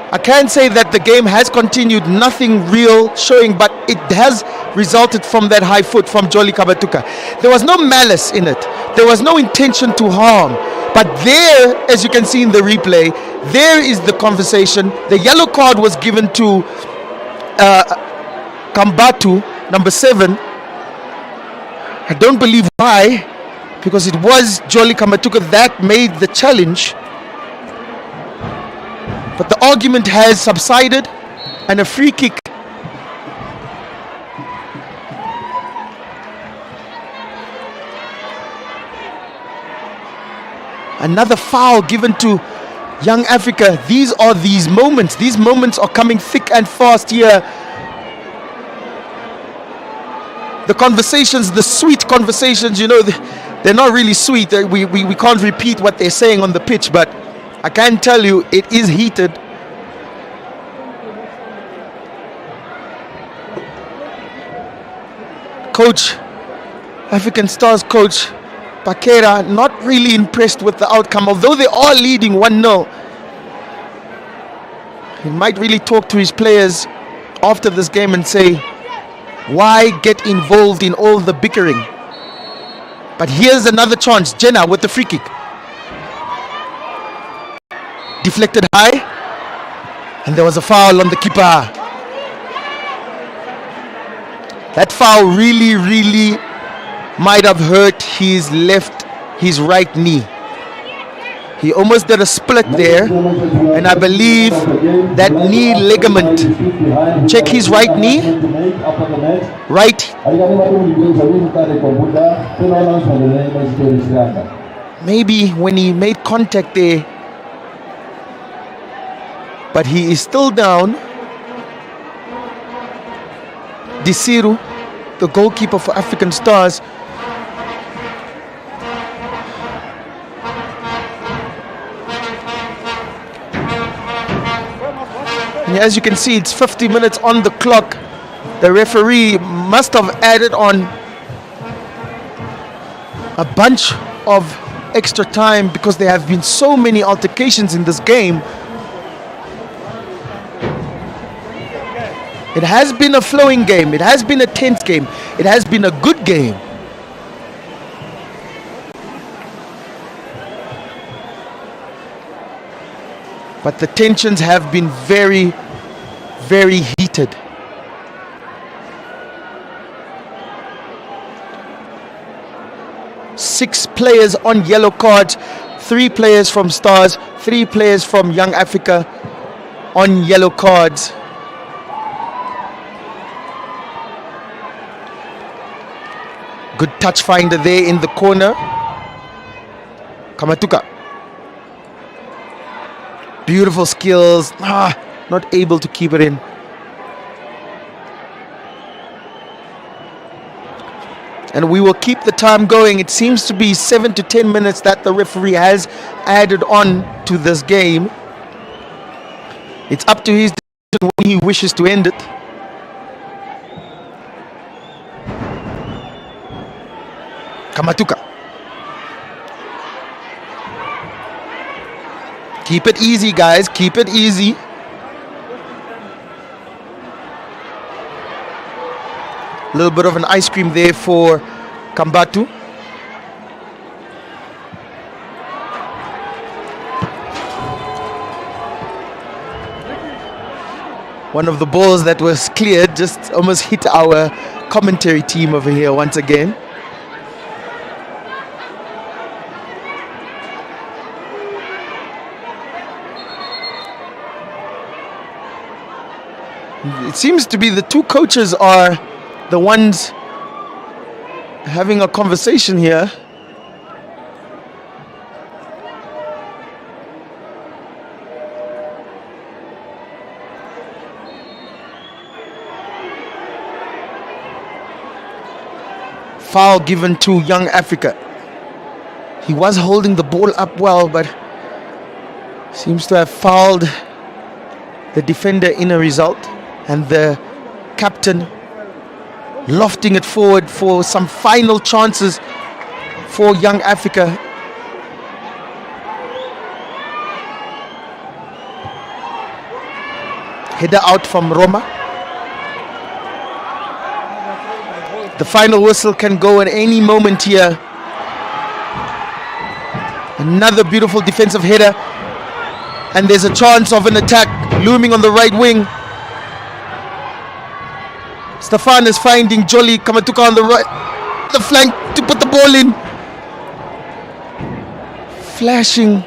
[SPEAKER 5] I can say that the game has continued, nothing real showing, but it has resulted from that high foot from Jolly Kamatuka. There was no malice in it. There was no intention to harm. But there, as you can see in the replay, there is the conversation. The yellow card was given to Kambatu, number 7. I don't believe why, because it was Jolly Kamatuka that made the challenge. But the argument has subsided, and a free kick. Another foul given to Young Africa. These moments. These moments are coming thick and fast here. the conversations, the sweet conversations, they're not really sweet. We can't repeat what they're saying on the pitch, but I can tell you it is heated. Coach, African Stars coach Pakera, not really impressed with the outcome, although they are leading 1-0. He might really talk to his players after this game and say, why get involved in all the bickering? But here's another chance. Jenna with the free kick. Deflected high. And there was a foul on the keeper. That foul really might have hurt his right knee. He almost did a split there, and I believe that knee ligament. Check his right knee. Right. Maybe when he made contact there, but he is still down. Disiru, the goalkeeper for African Stars. And as you can see, it's 50 minutes on the clock. The referee must have added on a bunch of extra time because there have been so many altercations in this game. It has been a flowing game. It has been a tense game. It has been a good game. But the tensions have been very heated. Six players on yellow cards, 3 players from Stars, 3 players from Young Africa on yellow cards. Good touch finder there in the corner. Kamatuka. Beautiful skills. Not able to keep it in. And we will keep the time going. It seems to be 7 to 10 minutes that the referee has added on to this game. It's up to his decision when he wishes to end it. Kamatuka. Keep it easy, guys. Keep it easy. A little bit of an ice cream there for Kambatu. One of the balls that was cleared just almost hit our commentary team over here once again. It seems to be the two coaches are the ones having a conversation here. Foul given to Young Africa. He was holding the ball up well, but seems to have fouled the defender in a result. And the captain lofting it forward for some final chances for Young Africa. Header out from Roma. The final whistle can go at any moment here. Another beautiful defensive header. And there's a chance of an attack looming on the right wing. Stefan is finding Jolly Kamatuka on the right, the flank to put the ball in. Flashing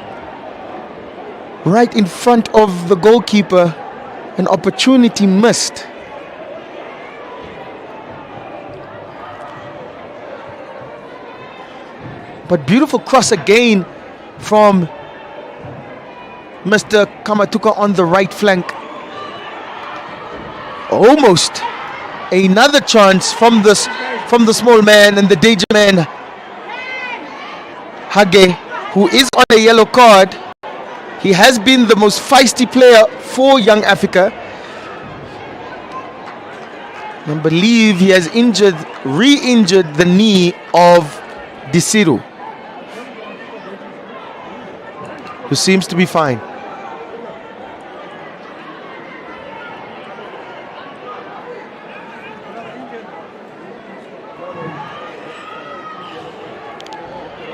[SPEAKER 5] right in front of the goalkeeper. An opportunity missed. But beautiful cross again from Mr. Kamatuka on the right flank. Almost another chance from this from the small man and the danger man, Hage, who is on a yellow card. He has been the most feisty player for Young Africa. I believe he has re-injured the knee of Disiru, who seems to be fine.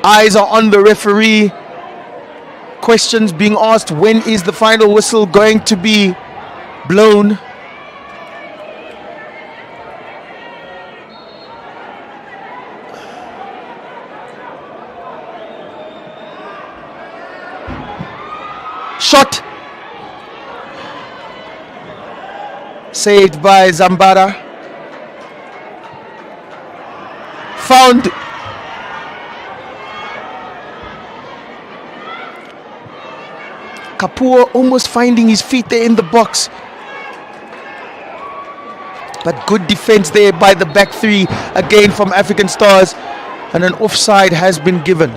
[SPEAKER 5] Eyes are on the referee. Questions being asked, when is the final whistle going to be blown? Shot saved by Zambara. Found Kapoor almost finding his feet there in the box. But good defense there by the back three again from African Stars, and an offside has been given.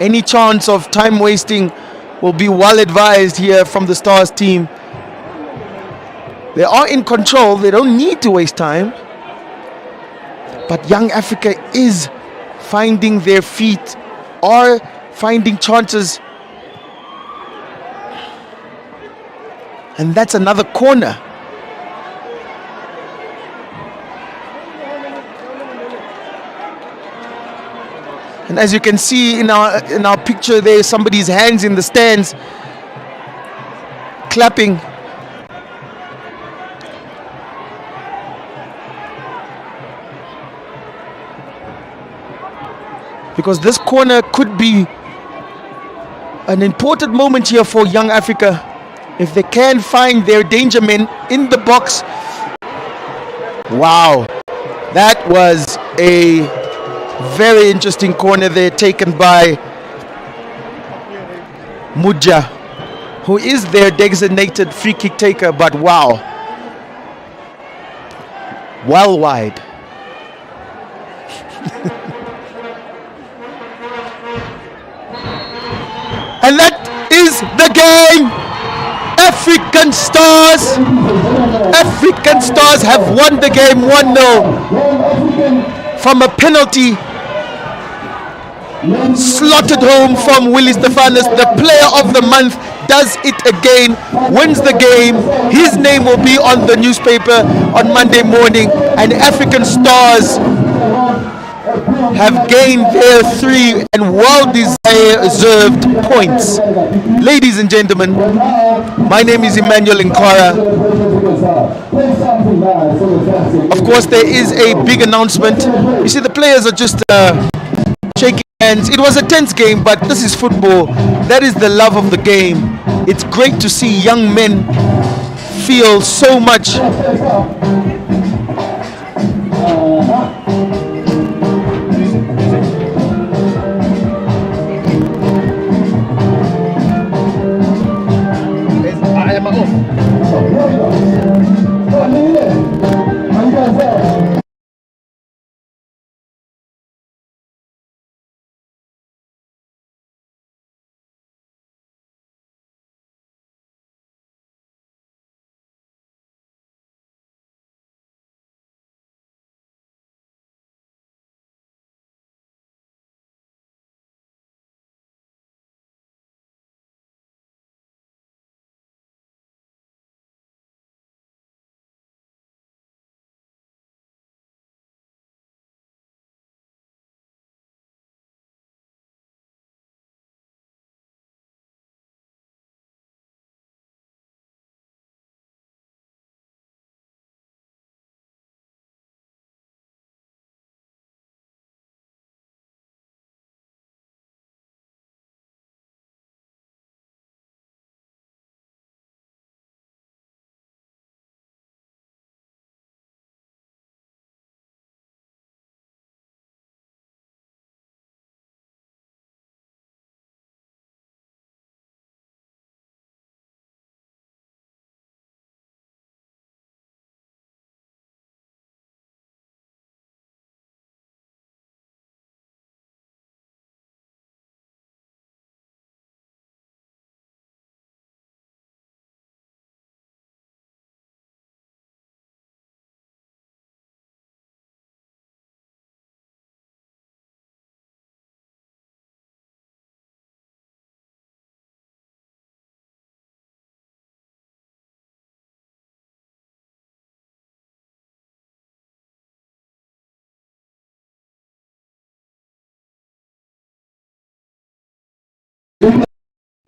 [SPEAKER 5] Any chance of time wasting will be well advised here from the Stars team. They are in control, they don't need to waste time. But Young Africa is finding their feet, are finding chances. And that's another corner. And as you can see in our picture there, somebody's hands in the stands clapping. Because this corner could be an important moment here for Young Africa. If they can find their danger men in the box. Wow, that was a very interesting corner there taken by Muja, who is their designated free kick taker, but wow, well wide. And that is the game. African Stars have won the game 1-0 from a penalty slotted home from Willie Stefanus. The player of the month does it again, wins the game. His name will be on the newspaper on Monday morning, and African Stars have gained their 3 and well-deserved points. Ladies and gentlemen, my name is Emmanuel Nkara. Of course, there is a big announcement. You see, the players are just shaking hands. It was a tense game, but this is football. That is the love of the game. It's great to see young men feel so much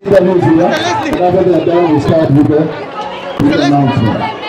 [SPEAKER 6] Interviews here. And after they are done, we start with the announcement.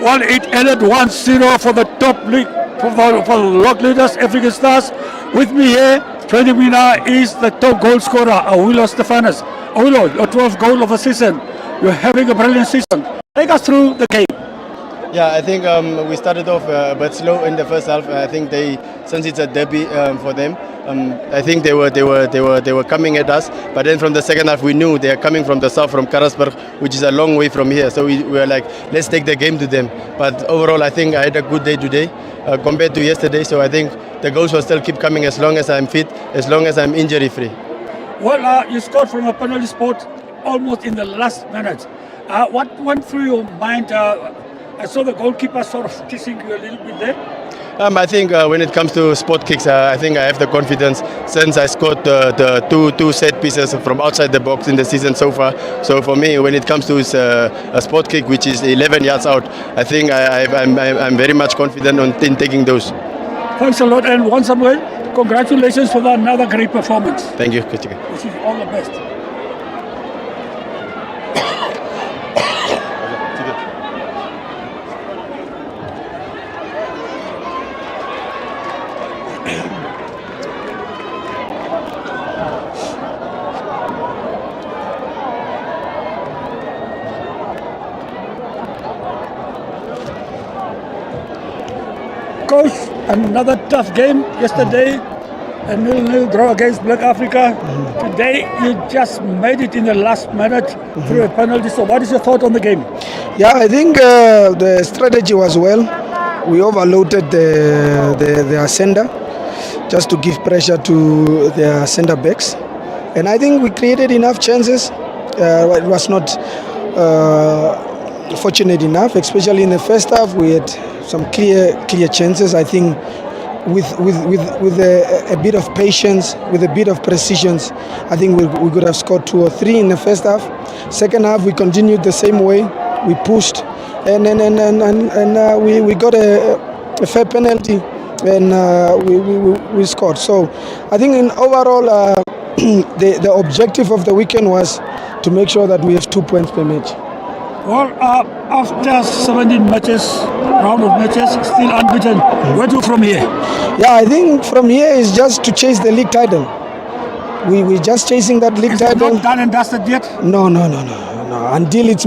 [SPEAKER 4] Well, it ended 1-0 for the top league, for the lock leaders, African Stars. With me here, training me now is the top goal scorer, Awilo Stefanus. Awilo, your 12th goal of the season. You're having a brilliant season. Take us through the game.
[SPEAKER 7] Yeah, I think we started off a bit slow in the first half. I think since it's a derby for them, I think they were coming at us. But then from the second half, we knew they are coming from the south, from Karasburg, which is a long way from here. So we were like, let's take the game to them. But overall, I think I had a good day today compared to yesterday. So I think the goals will still keep coming as long as I'm fit, as long as I'm injury free.
[SPEAKER 4] Well, you scored from a penalty spot almost in the last minute. What went through your mind? I saw the goalkeeper sort of kissing you a little bit there.
[SPEAKER 7] I think when it comes to spot kicks, I think I have the confidence since I scored the two set pieces from outside the box in the season so far. So for me, when it comes to a spot kick, which is 11 yards out, I think I'm very much confident in taking those.
[SPEAKER 4] Thanks a lot, and once again, congratulations for another great performance.
[SPEAKER 7] Thank you, Coach.
[SPEAKER 4] Wish you all the best. Coach, another tough game yesterday, a 0-0 draw against Black Africa. Today, you just made it in the last minute through a penalty. So what is your thought on the game?
[SPEAKER 8] Yeah, I think the strategy was well. We overloaded their sender just to give pressure to their center backs. And I think we created enough chances. It was not fortunate enough, especially in the first half. We had some clear chances. I think with a bit of patience, with a bit of precision, I think we could have scored 2 or 3 in the first half. Second half, we continued the same way. We pushed, and we got a fair penalty, and we scored. So I think in overall, the objective of the weekend was to make sure that we have 2 points per match.
[SPEAKER 4] Well, after 17 matches, round of matches, still unbeaten. Where to from here?
[SPEAKER 8] Yeah, I think from here is just to chase the league title. We're just chasing that league title.
[SPEAKER 4] Not done and dusted yet?
[SPEAKER 8] No. Until it's